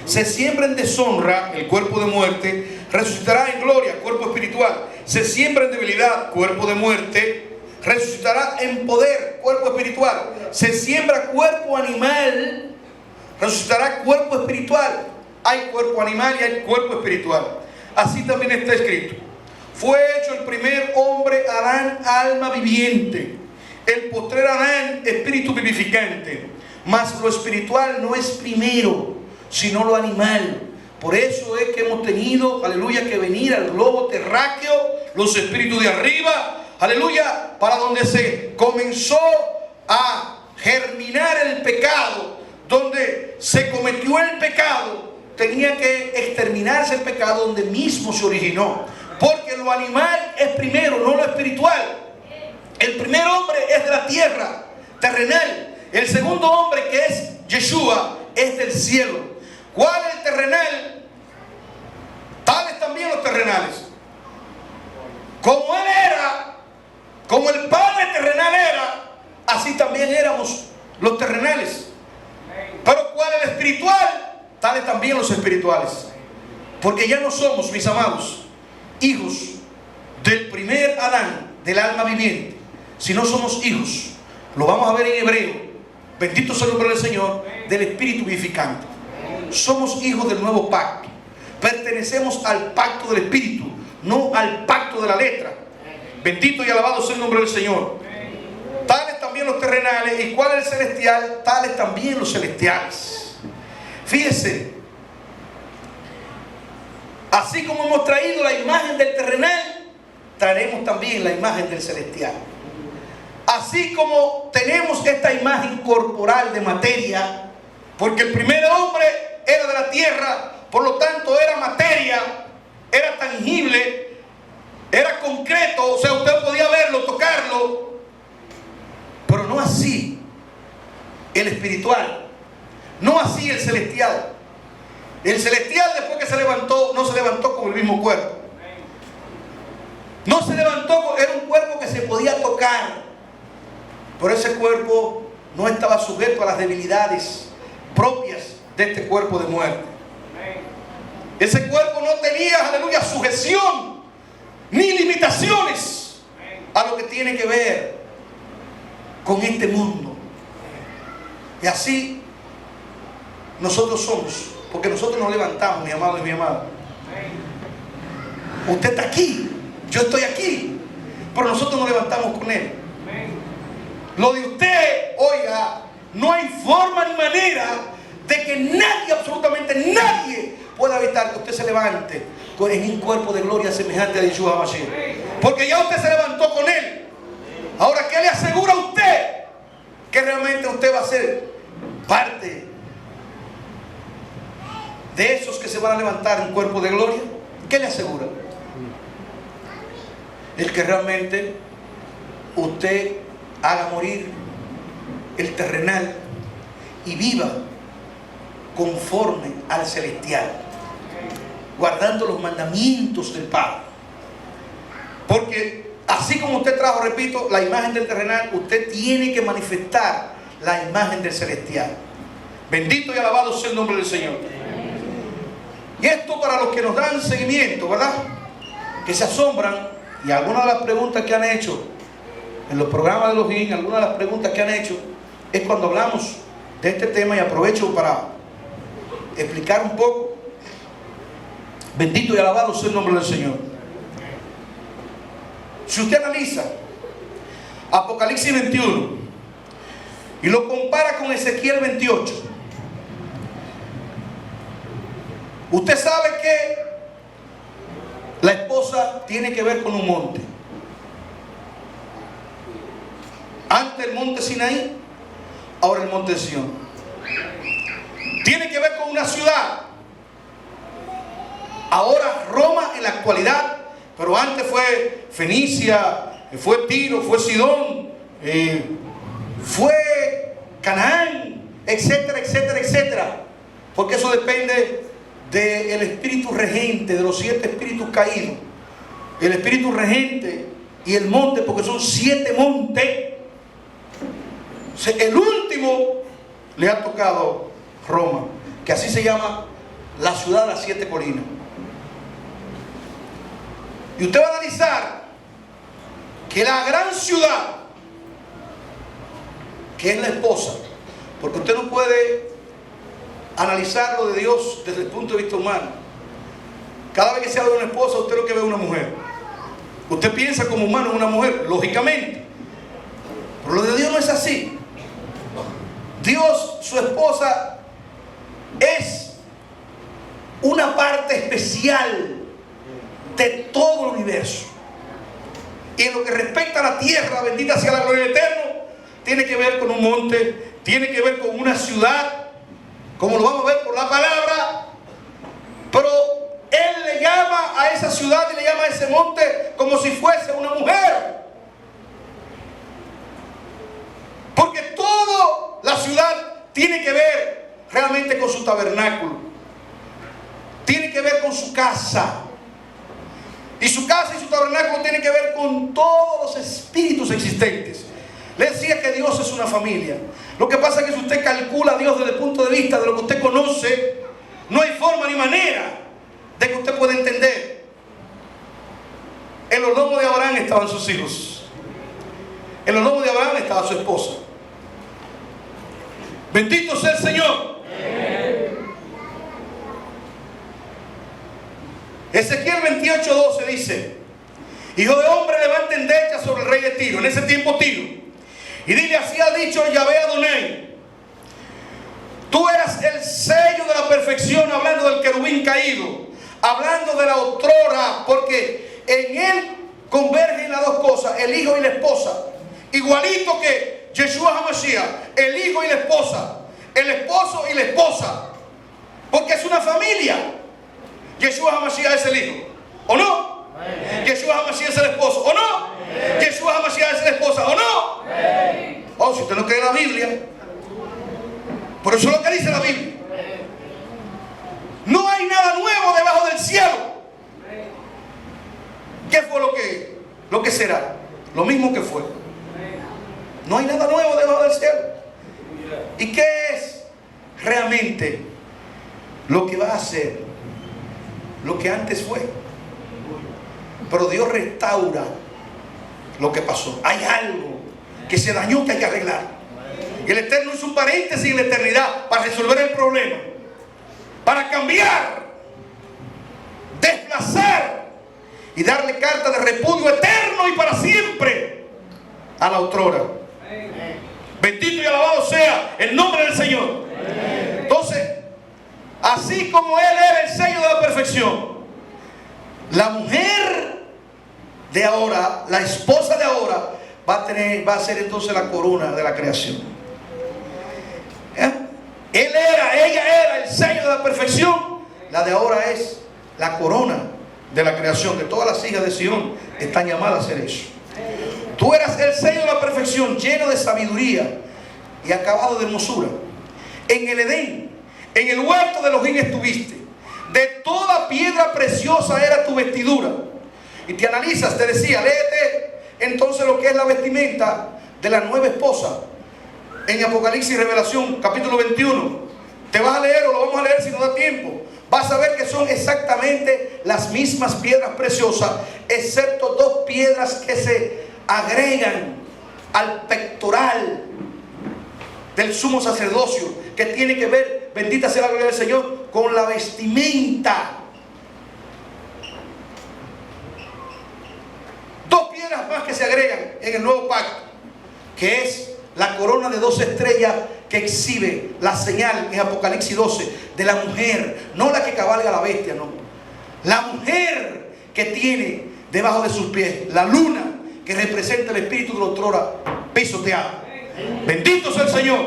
Se siembra en deshonra, el cuerpo de muerte, resucitará en gloria, cuerpo espiritual. Se siembra en debilidad, cuerpo de muerte, resucitará en poder, cuerpo espiritual. Se siembra cuerpo animal, resucitará cuerpo espiritual. Hay cuerpo animal y hay cuerpo espiritual. Así también está escrito. Fue hecho el primer hombre, Adán, alma viviente. El postrer Adán, espíritu vivificante. Mas lo espiritual no es primero, sino lo animal. Por eso es que hemos tenido, aleluya, que venir al globo terráqueo, los espíritus de arriba, aleluya, para donde se comenzó a germinar el pecado, donde se cometió el pecado, tenía que exterminarse el pecado donde mismo se originó. Porque lo animal es primero, no lo espiritual. El primer hombre es de la tierra, terrenal. El segundo hombre, que es Yeshua, es del cielo. ¿Cuál es el terrenal? Tales también los terrenales. Como él era, como el Padre terrenal era, así también éramos los terrenales. Pero ¿cuál es el espiritual? Tales también los espirituales. Porque ya no somos, mis amados, hijos del primer Adán, del alma viviente, sino somos hijos, lo vamos a ver en hebreo, bendito sea el nombre del Señor, del espíritu vivificante. Somos hijos del nuevo pacto. pertenecemos al pacto del Espíritu, no al pacto de la letra. Bendito y alabado sea el nombre del Señor. Tales también los terrenales, y cuál es el celestial, tales también los celestiales. Fíjese, así como hemos traído la imagen del terrenal, traeremos también la imagen del celestial. Así como tenemos esta imagen corporal de materia, porque el primer hombre era de la tierra, por lo tanto era materia, era tangible, era concreto, o sea, usted podía verlo, tocarlo, pero no así el espiritual, no así el celestial. El celestial, después que se levantó, no se levantó con el mismo cuerpo. No se levantó, era un cuerpo que se podía tocar, pero ese cuerpo no estaba sujeto a las debilidades propias de este cuerpo de muerte. Ese cuerpo no tenía, aleluya, sujeción ni limitaciones a lo que tiene que ver con este mundo. Y así nosotros somos, porque nosotros nos levantamos, mi amado y mi amada. Usted está aquí, yo estoy aquí, pero nosotros nos levantamos con Él. Lo de usted, oiga, no hay forma ni manera de que nadie, absolutamente nadie, pueda evitar que usted se levante en un cuerpo de gloria semejante a Yeshua Mashiach. Porque ya usted se levantó con Él. Ahora, ¿qué le asegura a usted? Que realmente usted va a ser parte de esos que se van a levantar en cuerpo de gloria. ¿Qué le asegura? El que realmente usted haga morir el terrenal y viva conforme al celestial, guardando los mandamientos del Padre. Porque así como usted trajo, repito, la imagen del terrenal, usted tiene que manifestar la imagen del celestial. Bendito y alabado sea el nombre del Señor. Y esto para los que nos dan seguimiento, ¿verdad? Que se asombran, y algunas de las preguntas que han hecho en los programas de los GIN, algunas de las preguntas que han hecho es cuando hablamos de este tema, y aprovecho para explicar un poco. Bendito y alabado sea el nombre del Señor. Si usted analiza Apocalipsis 21 y lo compara con Ezequiel 28, usted sabe que la esposa tiene que ver con un monte. Antes el monte Sinaí, ahora el monte Sión. Tiene que ver con una ciudad. Ahora Roma en la actualidad, pero antes fue Fenicia, fue Tiro, fue Sidón, fue Canaán, etcétera, etcétera, etcétera. Porque eso depende del espíritu regente, de los 7 espíritus caídos. El espíritu regente y el monte, porque son 7 montes. El último le ha tocado Roma, que así se llama la ciudad de las 7 colinas. Y usted va a analizar que la gran ciudad, que es la esposa, porque usted no puede analizar lo de Dios desde el punto de vista humano. Cada vez que se habla de una esposa, usted lo que ve es una mujer. Usted piensa como humano en una mujer, lógicamente. Pero lo de Dios no es así. Dios, su esposa, es una parte especial de todo el universo. Y en lo que respecta a la tierra, bendita sea la gloria del Eterno, tiene que ver con un monte, tiene que ver con una ciudad, como lo vamos a ver por la palabra. Pero Él le llama a esa ciudad y le llama a ese monte como si fuese una mujer. Porque toda la ciudad tiene que ver realmente con su tabernáculo. Tiene que ver con su casa. Y su casa y su tabernáculo tienen que ver con todos los espíritus existentes. Le decía que Dios es una familia. Lo que pasa es que si usted calcula a Dios desde el punto de vista de lo que usted conoce, no hay forma ni manera de que usted pueda entender. En los lomos de Abraham estaban sus hijos. En los lomos de Abraham estaba su esposa. Bendito sea el Señor. Ezequiel 28:12 dice: hijo de hombre, levanta endecha sobre el rey de Tiro, en ese tiempo Tiro, y dile: así ha dicho Yahvé Adonai, tú eras el sello de la perfección, hablando del querubín caído, hablando de la otrora, porque en él convergen las dos cosas, el hijo y la esposa, igualito que Yeshua HaMashiach, el hijo y la esposa, el esposo y la esposa, porque es una familia. Yeshua HaMashiach es el hijo, ¿o no? Yeshua HaMashiach es el esposo, ¿o no? Yeshua HaMashiach es la esposa, ¿o no? Oh, si usted no cree en la Biblia, por eso es lo que dice la Biblia. No hay nada nuevo debajo del cielo. ¿Qué fue lo que será? Lo mismo que fue. No hay nada nuevo debajo del cielo. ¿Y qué es realmente lo que va a ser? Lo que antes fue. Pero Dios restaura lo que pasó. Hay algo que se dañó que hay que arreglar. Y el Eterno hizo un paréntesis en la eternidad para resolver el problema, para cambiar, desplazar y darle carta de repudio eterno y para siempre a la otrora. Bendito y alabado sea el nombre del Señor. Entonces, así como Él era el sello de la perfección, la mujer de ahora, la esposa de ahora, va a ser entonces la corona de la creación. Ella era el sello de la perfección. La de ahora es la corona de la creación, que todas las hijas de Sión están llamadas a ser eso. Tú eras el sello de la perfección, lleno de sabiduría y acabado de hermosura. En el Edén, en el huerto de Elohim estuviste. De toda piedra preciosa era tu vestidura. Y te analizas, te decía, léete entonces lo que es la vestimenta de la nueva esposa en Apocalipsis y Revelación capítulo 21. Te vas a leer, o lo vamos a leer si no da tiempo. Vas a ver que son exactamente las mismas piedras preciosas, excepto dos piedras que se agregan al pectoral del sumo sacerdocio, que tiene que ver, bendita sea la gloria del Señor, con la vestimenta. Dos piedras más que se agregan en el nuevo pacto, que es la corona de 2 estrellas que exhibe la señal en Apocalipsis 12 de la mujer, no la que cabalga la bestia, no. La mujer que tiene debajo de sus pies la luna, que representa el espíritu de la otrora pisoteado. Bendito sea el Señor.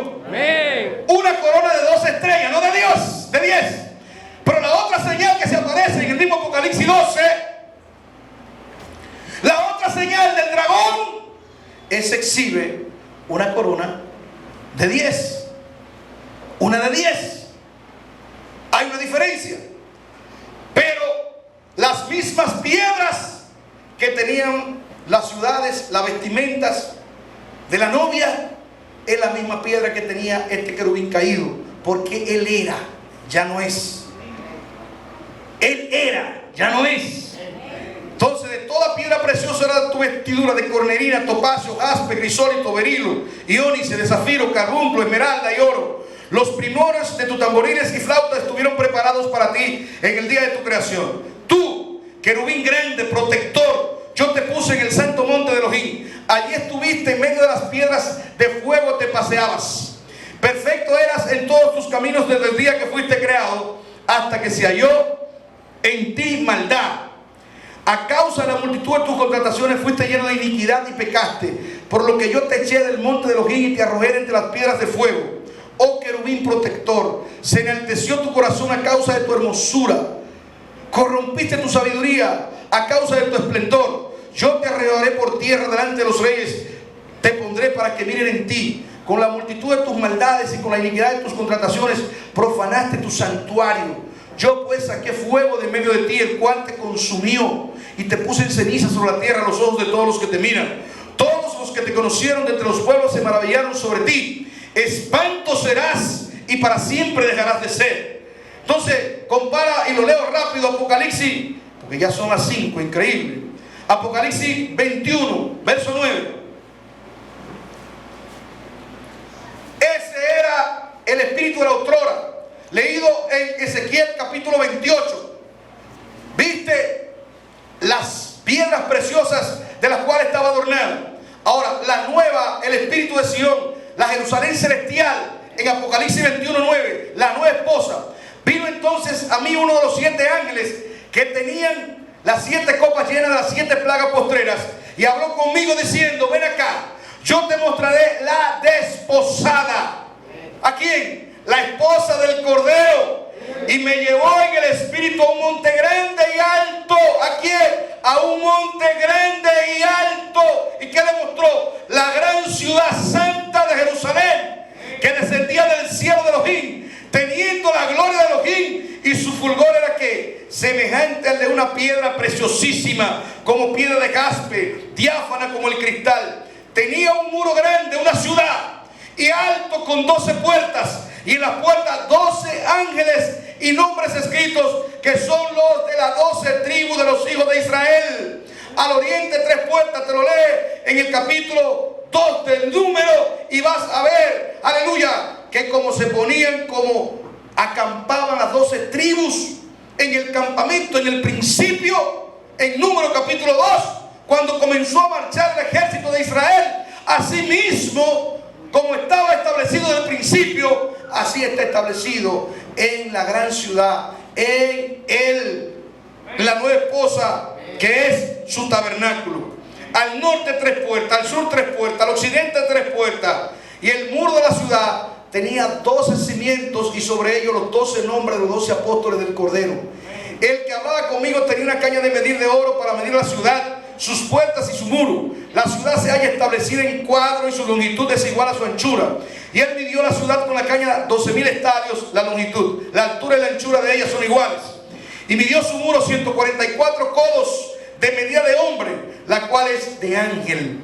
Una corona de 2 estrellas, no de Dios, de 10. Pero la otra señal que se aparece en el mismo Apocalipsis 12, la otra señal del dragón, es exhibe una corona de 10. Una de 10. Hay una diferencia. Pero las mismas piedras que tenían las ciudades, las vestimentas de la novia, es la misma piedra que tenía este querubín caído. Porque él era, ya no es. Él era, ya no es. Entonces, de toda piedra preciosa era tu vestidura, de cornerina, topacio, jaspe, crisólito, berilo, iónice, de zafiro, carbunclo, esmeralda y oro. Los primores de tus tamboriles y flautas estuvieron preparados para ti en el día de tu creación. Tú, querubín grande, protector, yo te puse en el santo monte de Elohim. Allí estuviste en medio de las piedras de fuego, te paseabas. Perfecto eras en todos tus caminos desde el día que fuiste creado, hasta que se halló en ti maldad. A causa de la multitud de tus contrataciones fuiste lleno de iniquidad y pecaste, por lo que yo te eché del monte de Elohim y te arrojé entre las piedras de fuego. Oh querubín protector, se enalteció tu corazón a causa de tu hermosura, corrompiste tu sabiduría a causa de tu esplendor. Yo te arrojaré por tierra delante de los reyes, te pondré para que miren en ti. Con la multitud de tus maldades y con la iniquidad de tus contrataciones profanaste tu santuario. Yo pues saqué fuego de medio de ti, el cual te consumió, y te puse en ceniza sobre la tierra a los ojos de todos los que te miran. Todos los que te conocieron de entre los pueblos se maravillaron sobre ti. Espanto serás y para siempre dejarás de ser. Entonces, compara, y lo leo rápido, Apocalipsis, porque ya son las 5, increíble. Apocalipsis 21, verso 9. Ese era el espíritu de la otrora, leído en Ezequiel capítulo 28, viste las piedras preciosas de las cuales estaba adornado. Ahora, la nueva, el espíritu de Sion, la Jerusalén celestial, en Apocalipsis 21:9, la nueva esposa. Vino entonces a mí uno de los 7 ángeles que tenían las 7 copas llenas de las 7 plagas postreras, y habló conmigo diciendo: ven acá, yo te mostraré la desposada. ¿A quién? La esposa del Cordero. Y me llevó en el espíritu a un monte grande y alto. ¿A quién? A un monte grande y alto. ¿Y qué le mostró? La gran ciudad santa de Jerusalén, que descendía del cielo de Elohim, teniendo la gloria de Elohim, y su fulgor era que semejante al de una piedra preciosísima, como piedra de jaspe, diáfana como el cristal. Tenía un muro grande, una ciudad, y alto, con 12 puertas, y en las puertas 12 ángeles y nombres escritos, que son los de las 12 tribus de los hijos de Israel. Al oriente 3 puertas, te lo lee en el capítulo 2 del número, y vas a ver, aleluya, que como se ponían, como acampaban las 12 tribus en el campamento, en el principio, en Número capítulo 2, cuando comenzó a marchar el ejército de Israel. Así mismo, como estaba establecido desde el principio, así está establecido en la gran ciudad, en la nueva esposa, que es su tabernáculo. Al norte 3 puertas, al sur 3 puertas, al occidente 3 puertas. Y el muro de la ciudad tenía 12 cimientos, y sobre ellos los 12 nombres de los 12 apóstoles del Cordero. El que hablaba conmigo tenía una caña de medir de oro para medir la ciudad, sus puertas y su muro. La ciudad se halla establecida en cuadro, y su longitud es igual a su anchura. Y él midió la ciudad con la caña 12.000 estadios la longitud. La altura y la anchura de ella son iguales. Y midió su muro 144 codos de medida de hombre, la cual es de ángel.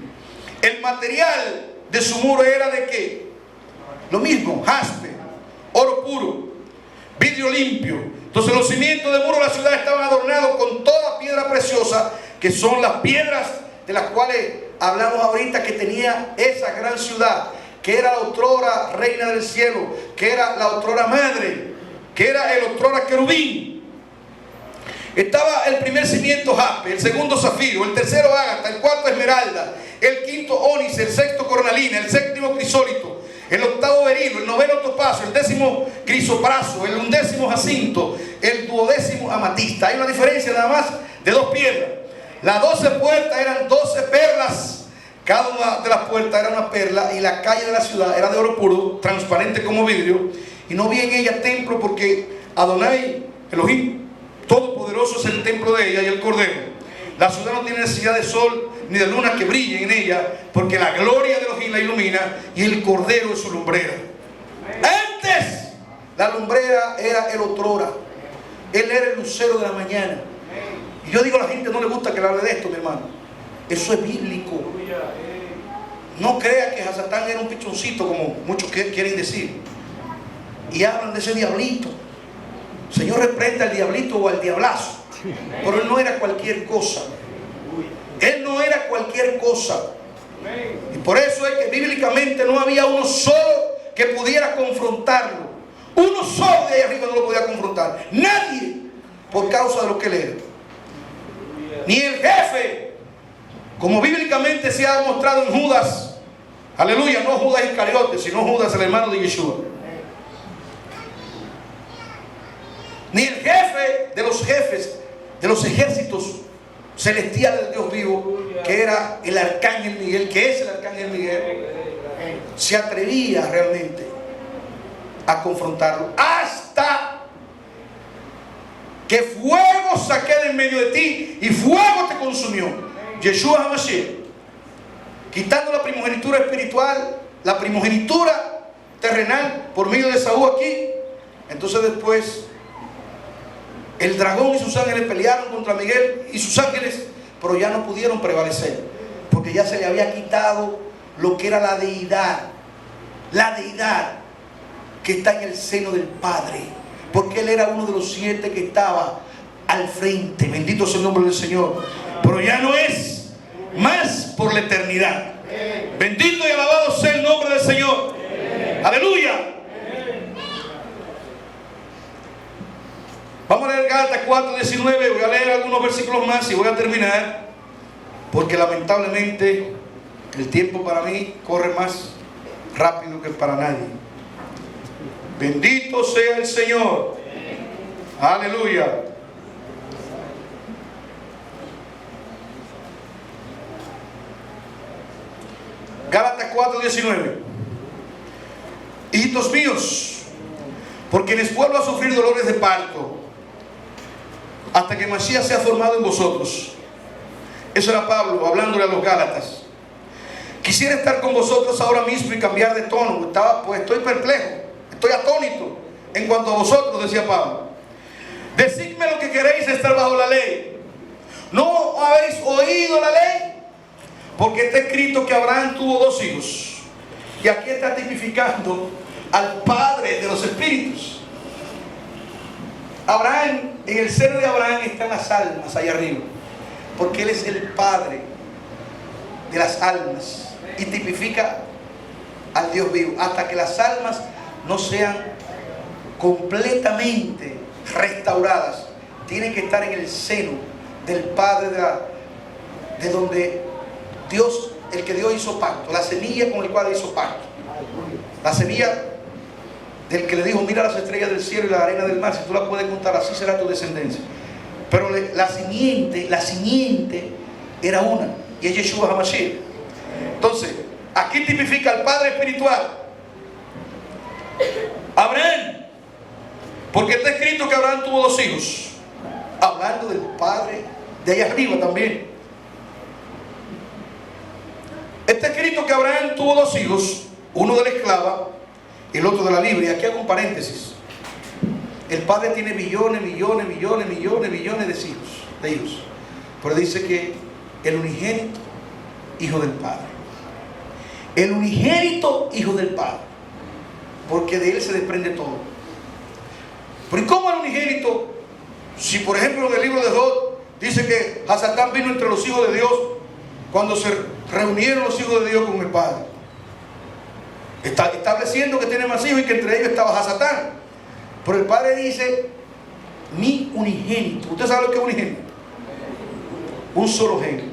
El material de su muro era de ¿qué? Lo mismo, jaspe, oro puro, vidrio limpio. Entonces los cimientos del muro de la ciudad estaban adornados con toda piedra preciosa, que son las piedras de las cuales hablamos ahorita, que tenía esa gran ciudad, que era la otrora reina del cielo, que era la otrora madre, que era el otrora querubín. Estaba el primer cimiento jaspe, el segundo zafiro, el tercero ágata, el cuarto esmeralda, el quinto ónice, el sexto cornalina, el séptimo crisólito, el octavo berilo, el noveno topacio, el 10º crisopraso, el 11º jacinto, el 12º amatista. Hay una diferencia nada más de 2 piedras. Las 12 puertas eran 12 perlas. Cada una de las puertas era una perla, y la calle de la ciudad era de oro puro, transparente como vidrio. Y no vi en ella templo, porque Adonai, Elohim Todopoderoso, es el templo de ella y el Cordero. La ciudad no tiene necesidad de sol ni de luna que brillen en ella, porque la gloria de Elohim la ilumina, y el Cordero es su lumbrera. Antes la lumbrera era el otrora. Él era el lucero de la mañana. Y yo digo, a la gente no le gusta que le hable de esto, mi hermano. Eso es bíblico. No crea que Hasatán era un pichoncito, como muchos quieren decir, y hablan de ese diablito. Señor, reprenda al diablito o al diablazo. Pero él no era cualquier cosa. Él no era cualquier cosa. Y por eso es que bíblicamente no había uno solo que pudiera confrontarlo. Uno solo de ahí arriba no lo podía confrontar. Nadie, por causa de lo que él era. Ni el jefe, como bíblicamente se ha mostrado en Judas. Aleluya, no Judas Iscariote, sino Judas, el hermano de Yeshua. Ni el jefe de los jefes de los ejércitos celestiales del Dios vivo, que era el arcángel Miguel, que es el arcángel Miguel, se atrevía realmente a confrontarlo, hasta que fuego saqué de en medio de ti y fuego te consumió. Yeshua HaMashiach, quitando la primogenitura espiritual, la primogenitura terrenal por medio de Saúl aquí. Entonces después el dragón y sus ángeles pelearon contra Miguel y sus ángeles, pero ya no pudieron prevalecer, porque ya se le había quitado lo que era la deidad que está en el seno del Padre, porque él era uno de los 7 que estaba al frente. Bendito sea el nombre del Señor. Pero ya no es más por la eternidad. Bendito y alabado sea el nombre del Señor. Aleluya. Vamos a leer Gálatas 4:19. Voy a leer algunos versículos más y voy a terminar, porque lamentablemente el tiempo para mí corre más rápido que para nadie. Bendito sea el Señor. Aleluya. Gálatas 4:19. Hijitos míos, por quienes vuelvo a sufrir dolores de parto, hasta que Masías sea formado en vosotros. Eso era Pablo hablándole a los Gálatas. Quisiera estar con vosotros ahora mismo y cambiar de tono. Pues estoy perplejo, estoy atónito en cuanto a vosotros, decía Pablo. Decidme lo que queréis estar bajo la ley. ¿No habéis oído la ley? Porque está escrito que Abraham tuvo 2 hijos. Y aquí está tipificando al Padre de los Espíritus. Abraham, en el seno de Abraham están las almas allá arriba, porque Él es el Padre de las almas y tipifica al Dios vivo. Hasta que las almas no sean completamente restauradas, tienen que estar en el seno del Padre de donde Dios, el que Dios hizo pacto, la semilla con el cual hizo pacto, la semilla del que le dijo: mira las estrellas del cielo y la arena del mar, si tú la puedes contar, así será tu descendencia. Pero la simiente era una, y es Yeshua HaMashiach. Entonces, aquí tipifica al Padre espiritual, Abraham, porque está escrito que Abraham tuvo 2 hijos, hablando del Padre de allá arriba también. Está escrito que Abraham tuvo 2 hijos, uno de la esclava y el otro de la libre. Y aquí hago un paréntesis. El Padre tiene millones de hijos. Pero dice que el unigénito, hijo del Padre. El unigénito, hijo del Padre. Porque de él se desprende todo. Pero ¿y cómo el unigénito? Si por ejemplo en el libro de Job dice que Hasatán vino entre los hijos de Dios cuando se reunieron los hijos de Dios con el Padre. Está estableciendo que tiene más hijos y que entre ellos estaba Hasatán. Pero el Padre dice: mi unigénito. ¿Usted sabe lo que es unigénito? Un solo gen.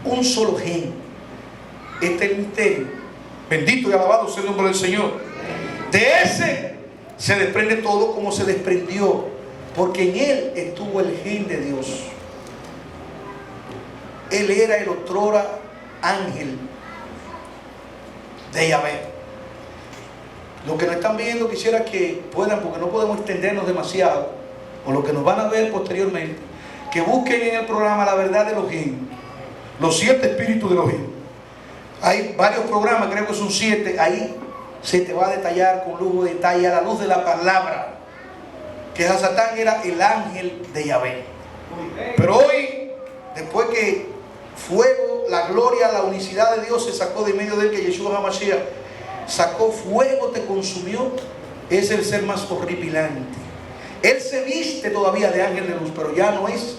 Un solo gen. Este es el misterio. Bendito y alabado sea el nombre del Señor. De ese se desprende todo, como se desprendió, porque en él estuvo el gen de Dios. Él era el otrora ángel de Yahvé. Los que nos están viendo, quisiera que puedan, porque no podemos extendernos demasiado, o los que nos van a ver posteriormente, que busquen en el programa La Verdad de Elohim, los 7 espíritus de Elohim. Hay varios programas, creo que son 7. Ahí se te va a detallar con lujo de detalle, a la luz de la palabra, que Hasatán era el ángel de Yahvé. Pero hoy, después que fuego, la gloria, la unicidad de Dios se sacó de medio de él, que Yeshua HaMashiach sacó fuego, te consumió, es el ser más horripilante. Él se viste todavía de ángel de luz, pero ya no es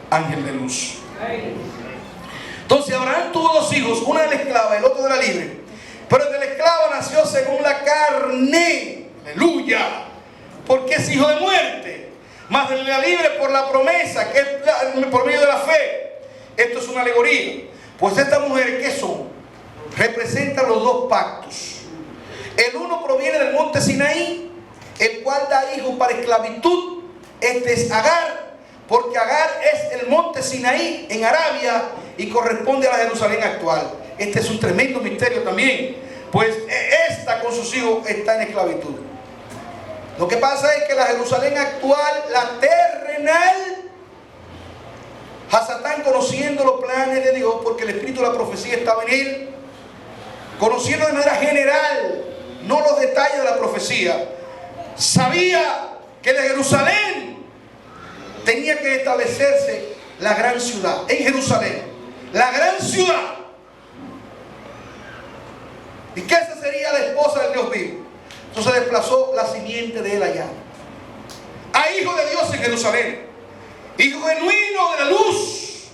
ángel de luz. Entonces Abraham tuvo 2 hijos, uno de la esclava y el otro de la libre. Pero el de la esclava nació según la carne, aleluya, porque es hijo de muerte. Mas el de la libre por la promesa, que es por medio de la fe. Esto es una alegoría. Pues estas mujeres, ¿qué son? Representan los 2 pactos. El uno proviene del monte Sinaí, el cual da hijos para esclavitud. Este es Agar, porque Agar es el monte Sinaí en Arabia y corresponde a la Jerusalén actual. Este es un tremendo misterio también, pues esta con sus hijos está en esclavitud. Lo que pasa es que la Jerusalén actual, la terrenal, Hasatán, conociendo los planes de Dios, porque el espíritu de la profecía estaba en él, conociendo de manera general, no los detalles de la profecía, sabía que de Jerusalén tenía que establecerse la gran ciudad. En Jerusalén, la gran ciudad. Y que esa sería la esposa del Dios vivo. Entonces desplazó la simiente de él allá. Hay hijos de Dios en Jerusalén, hijos genuinos de la luz,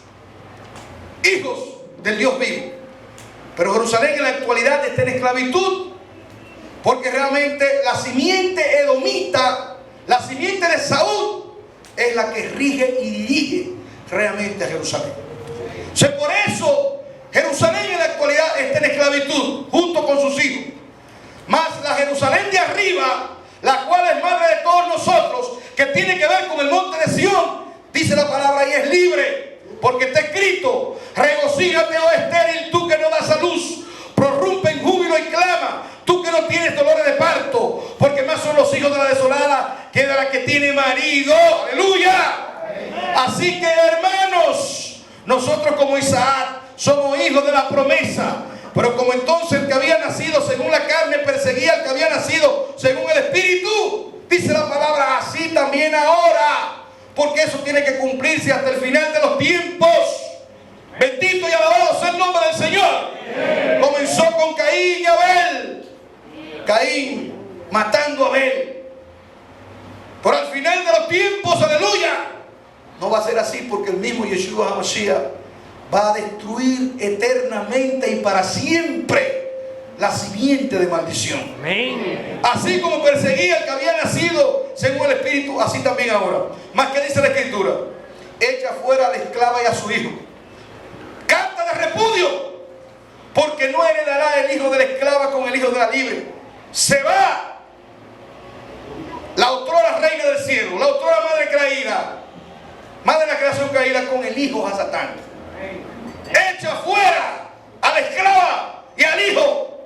hijos del Dios vivo. Pero Jerusalén en la actualidad está en esclavitud, porque realmente la simiente edomita La simiente de Saúl es la que rige y dirige realmente a Jerusalén. O sea, por eso Jerusalén en la actualidad está en esclavitud junto con sus hijos. Mas la Jerusalén de arriba, la cual es madre de todos nosotros, que tiene que ver con el monte de Sión, dice la palabra, y es libre, porque está escrito: regocíjate, oh estéril, tú que no das a luz, prorrumpe en júbilo y clama, tú que no tienes dolores de parto, porque más son los hijos de la desolada que de la que tiene marido. Aleluya. Así que, hermanos, nosotros como Isaac somos hijos de la promesa. Pero como entonces el que había nacido según la carne perseguía al que había nacido según el Espíritu, dice la palabra, así también ahora, porque eso tiene que cumplirse hasta el final de los tiempos. Bendito y alabado sea el nombre del Señor. Comenzó con Caín y Abel. Caín matando a Abel. Pero al final de los tiempos, aleluya, no va a ser así, porque el mismo Yeshua HaMashiach va a destruir eternamente y para siempre la simiente de maldición. Amén. Así como perseguía al que había nacido según el Espíritu, así también ahora. Más que dice la Escritura: echa fuera a la esclava y a su hijo. Carta de repudio, porque no heredará el hijo de la esclava con el hijo de la libre. Se va la otrora reina del cielo, la otrora madre caída, madre de la creación caída, con el hijo a Satán. Echa fuera a la esclava y al hijo.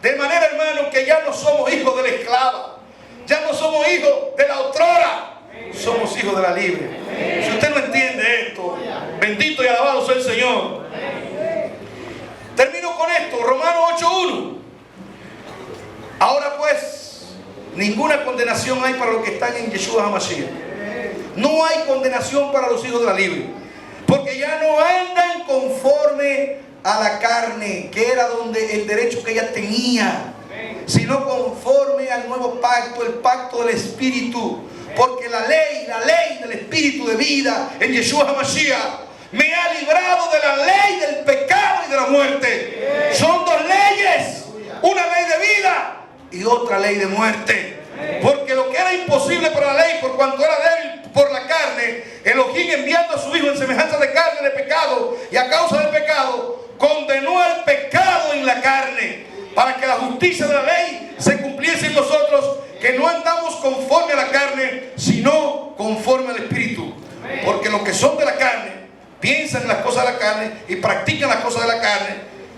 De manera, hermano, que ya no somos hijos de la esclava, ya no somos hijos de la otrora, somos hijos de la libre. Si usted no entiende esto, bendito y alabado sea el Señor. Termino con esto, Romanos 8:1. Ahora pues, ninguna condenación hay para los que están en Yeshua HaMashiach. No hay condenación para los hijos de la libre, porque ya no andan conforme a la carne, que era donde el derecho que ella tenía, sino conforme al nuevo pacto, el pacto del Espíritu. Porque la ley del Espíritu de vida en Yeshua HaMashiach me ha librado de la ley del pecado y de la muerte. Son dos leyes, una ley de vida y otra ley de muerte. Porque lo que era imposible para la ley, por cuanto era débil por la carne, Elohim, enviando a su hijo en semejanza de carne, de pecado, y a causa del pecado condenó al pecado en la carne, para que la justicia de la ley se cumpliese en nosotros, que no andamos conforme a la carne, sino conforme al Espíritu. Porque los que son de la carne piensan en las cosas de la carne y practican las cosas de la carne,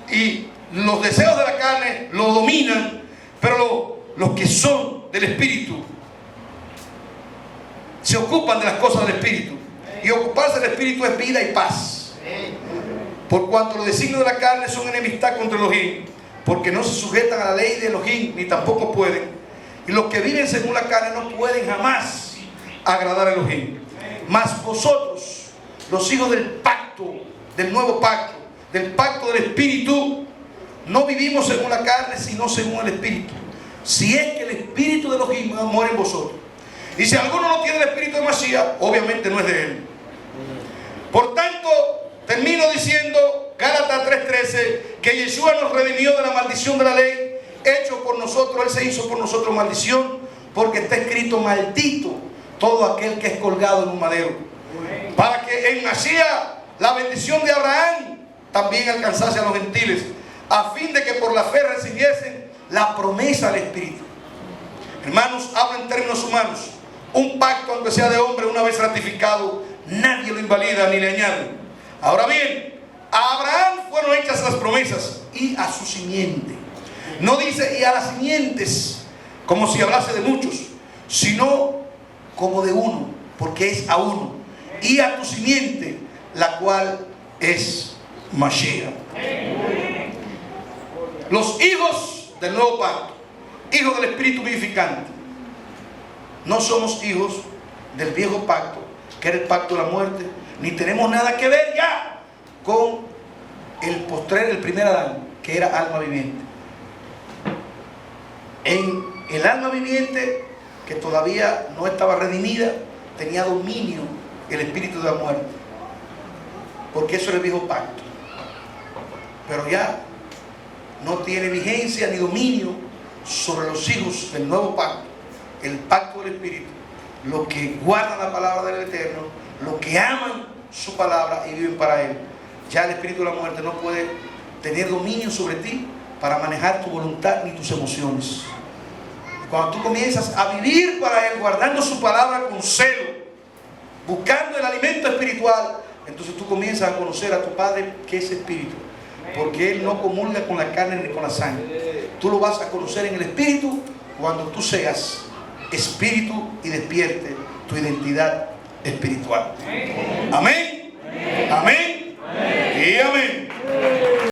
y los deseos de la carne lo dominan. Pero los que son del Espíritu se ocupan de las cosas del Espíritu, y ocuparse del Espíritu es vida y paz. Por cuanto los designios de la carne son enemistad contra Elohim, porque no se sujetan a la ley de Elohim, ni tampoco pueden. Y los que viven según la carne no pueden jamás agradar a Elohim. Mas vosotros, los hijos del pacto, del nuevo pacto, del pacto del Espíritu, no vivimos según la carne, sino según el Espíritu. Si es que el Espíritu de Elohim mora en vosotros. Y si alguno no tiene el Espíritu de Mashiach, obviamente no es de él. Por tanto, termino diciendo, Gálatas 3:13, que Yeshua nos redimió de la maldición de la ley, hecho por nosotros. Él se hizo por nosotros maldición, porque está escrito: maldito todo aquel que es colgado en un madero. Para que en Mashiach la bendición de Abraham también alcanzase a los gentiles, a fin de que por la fe recibiesen la promesa del Espíritu. Hermanos, hablo en términos humanos. Un pacto, aunque sea de hombre, una vez ratificado, nadie lo invalida ni le añade. Ahora bien, a Abraham fueron hechas las promesas, y a su simiente. No dice y a las simientes como si hablase de muchos, sino como de uno, porque es a uno. Y a tu simiente, la cual es Mashiach. Los hijos del nuevo pacto, hijos del Espíritu vivificante, no somos hijos del viejo pacto, que era el pacto de la muerte, ni tenemos nada que ver ya con el postrer, el primer Adán, que era alma viviente. En el alma viviente, que todavía no estaba redimida, tenía dominio el espíritu de la muerte, porque eso era el viejo pacto. Pero ya no tiene vigencia ni dominio sobre los hijos del nuevo pacto, el pacto del Espíritu, los que guardan la palabra del Eterno, los que aman su palabra y viven para Él. Ya el espíritu de la muerte no puede tener dominio sobre ti para manejar tu voluntad ni tus emociones. Cuando tú comienzas a vivir para Él, guardando su palabra con celo, buscando el alimento espiritual, entonces tú comienzas a conocer a tu Padre, que es espíritu, porque Él no comulga con la carne ni con la sangre. Tú lo vas a conocer en el espíritu cuando tú seas espíritu y despierte tu identidad espiritual. Amén. Amén.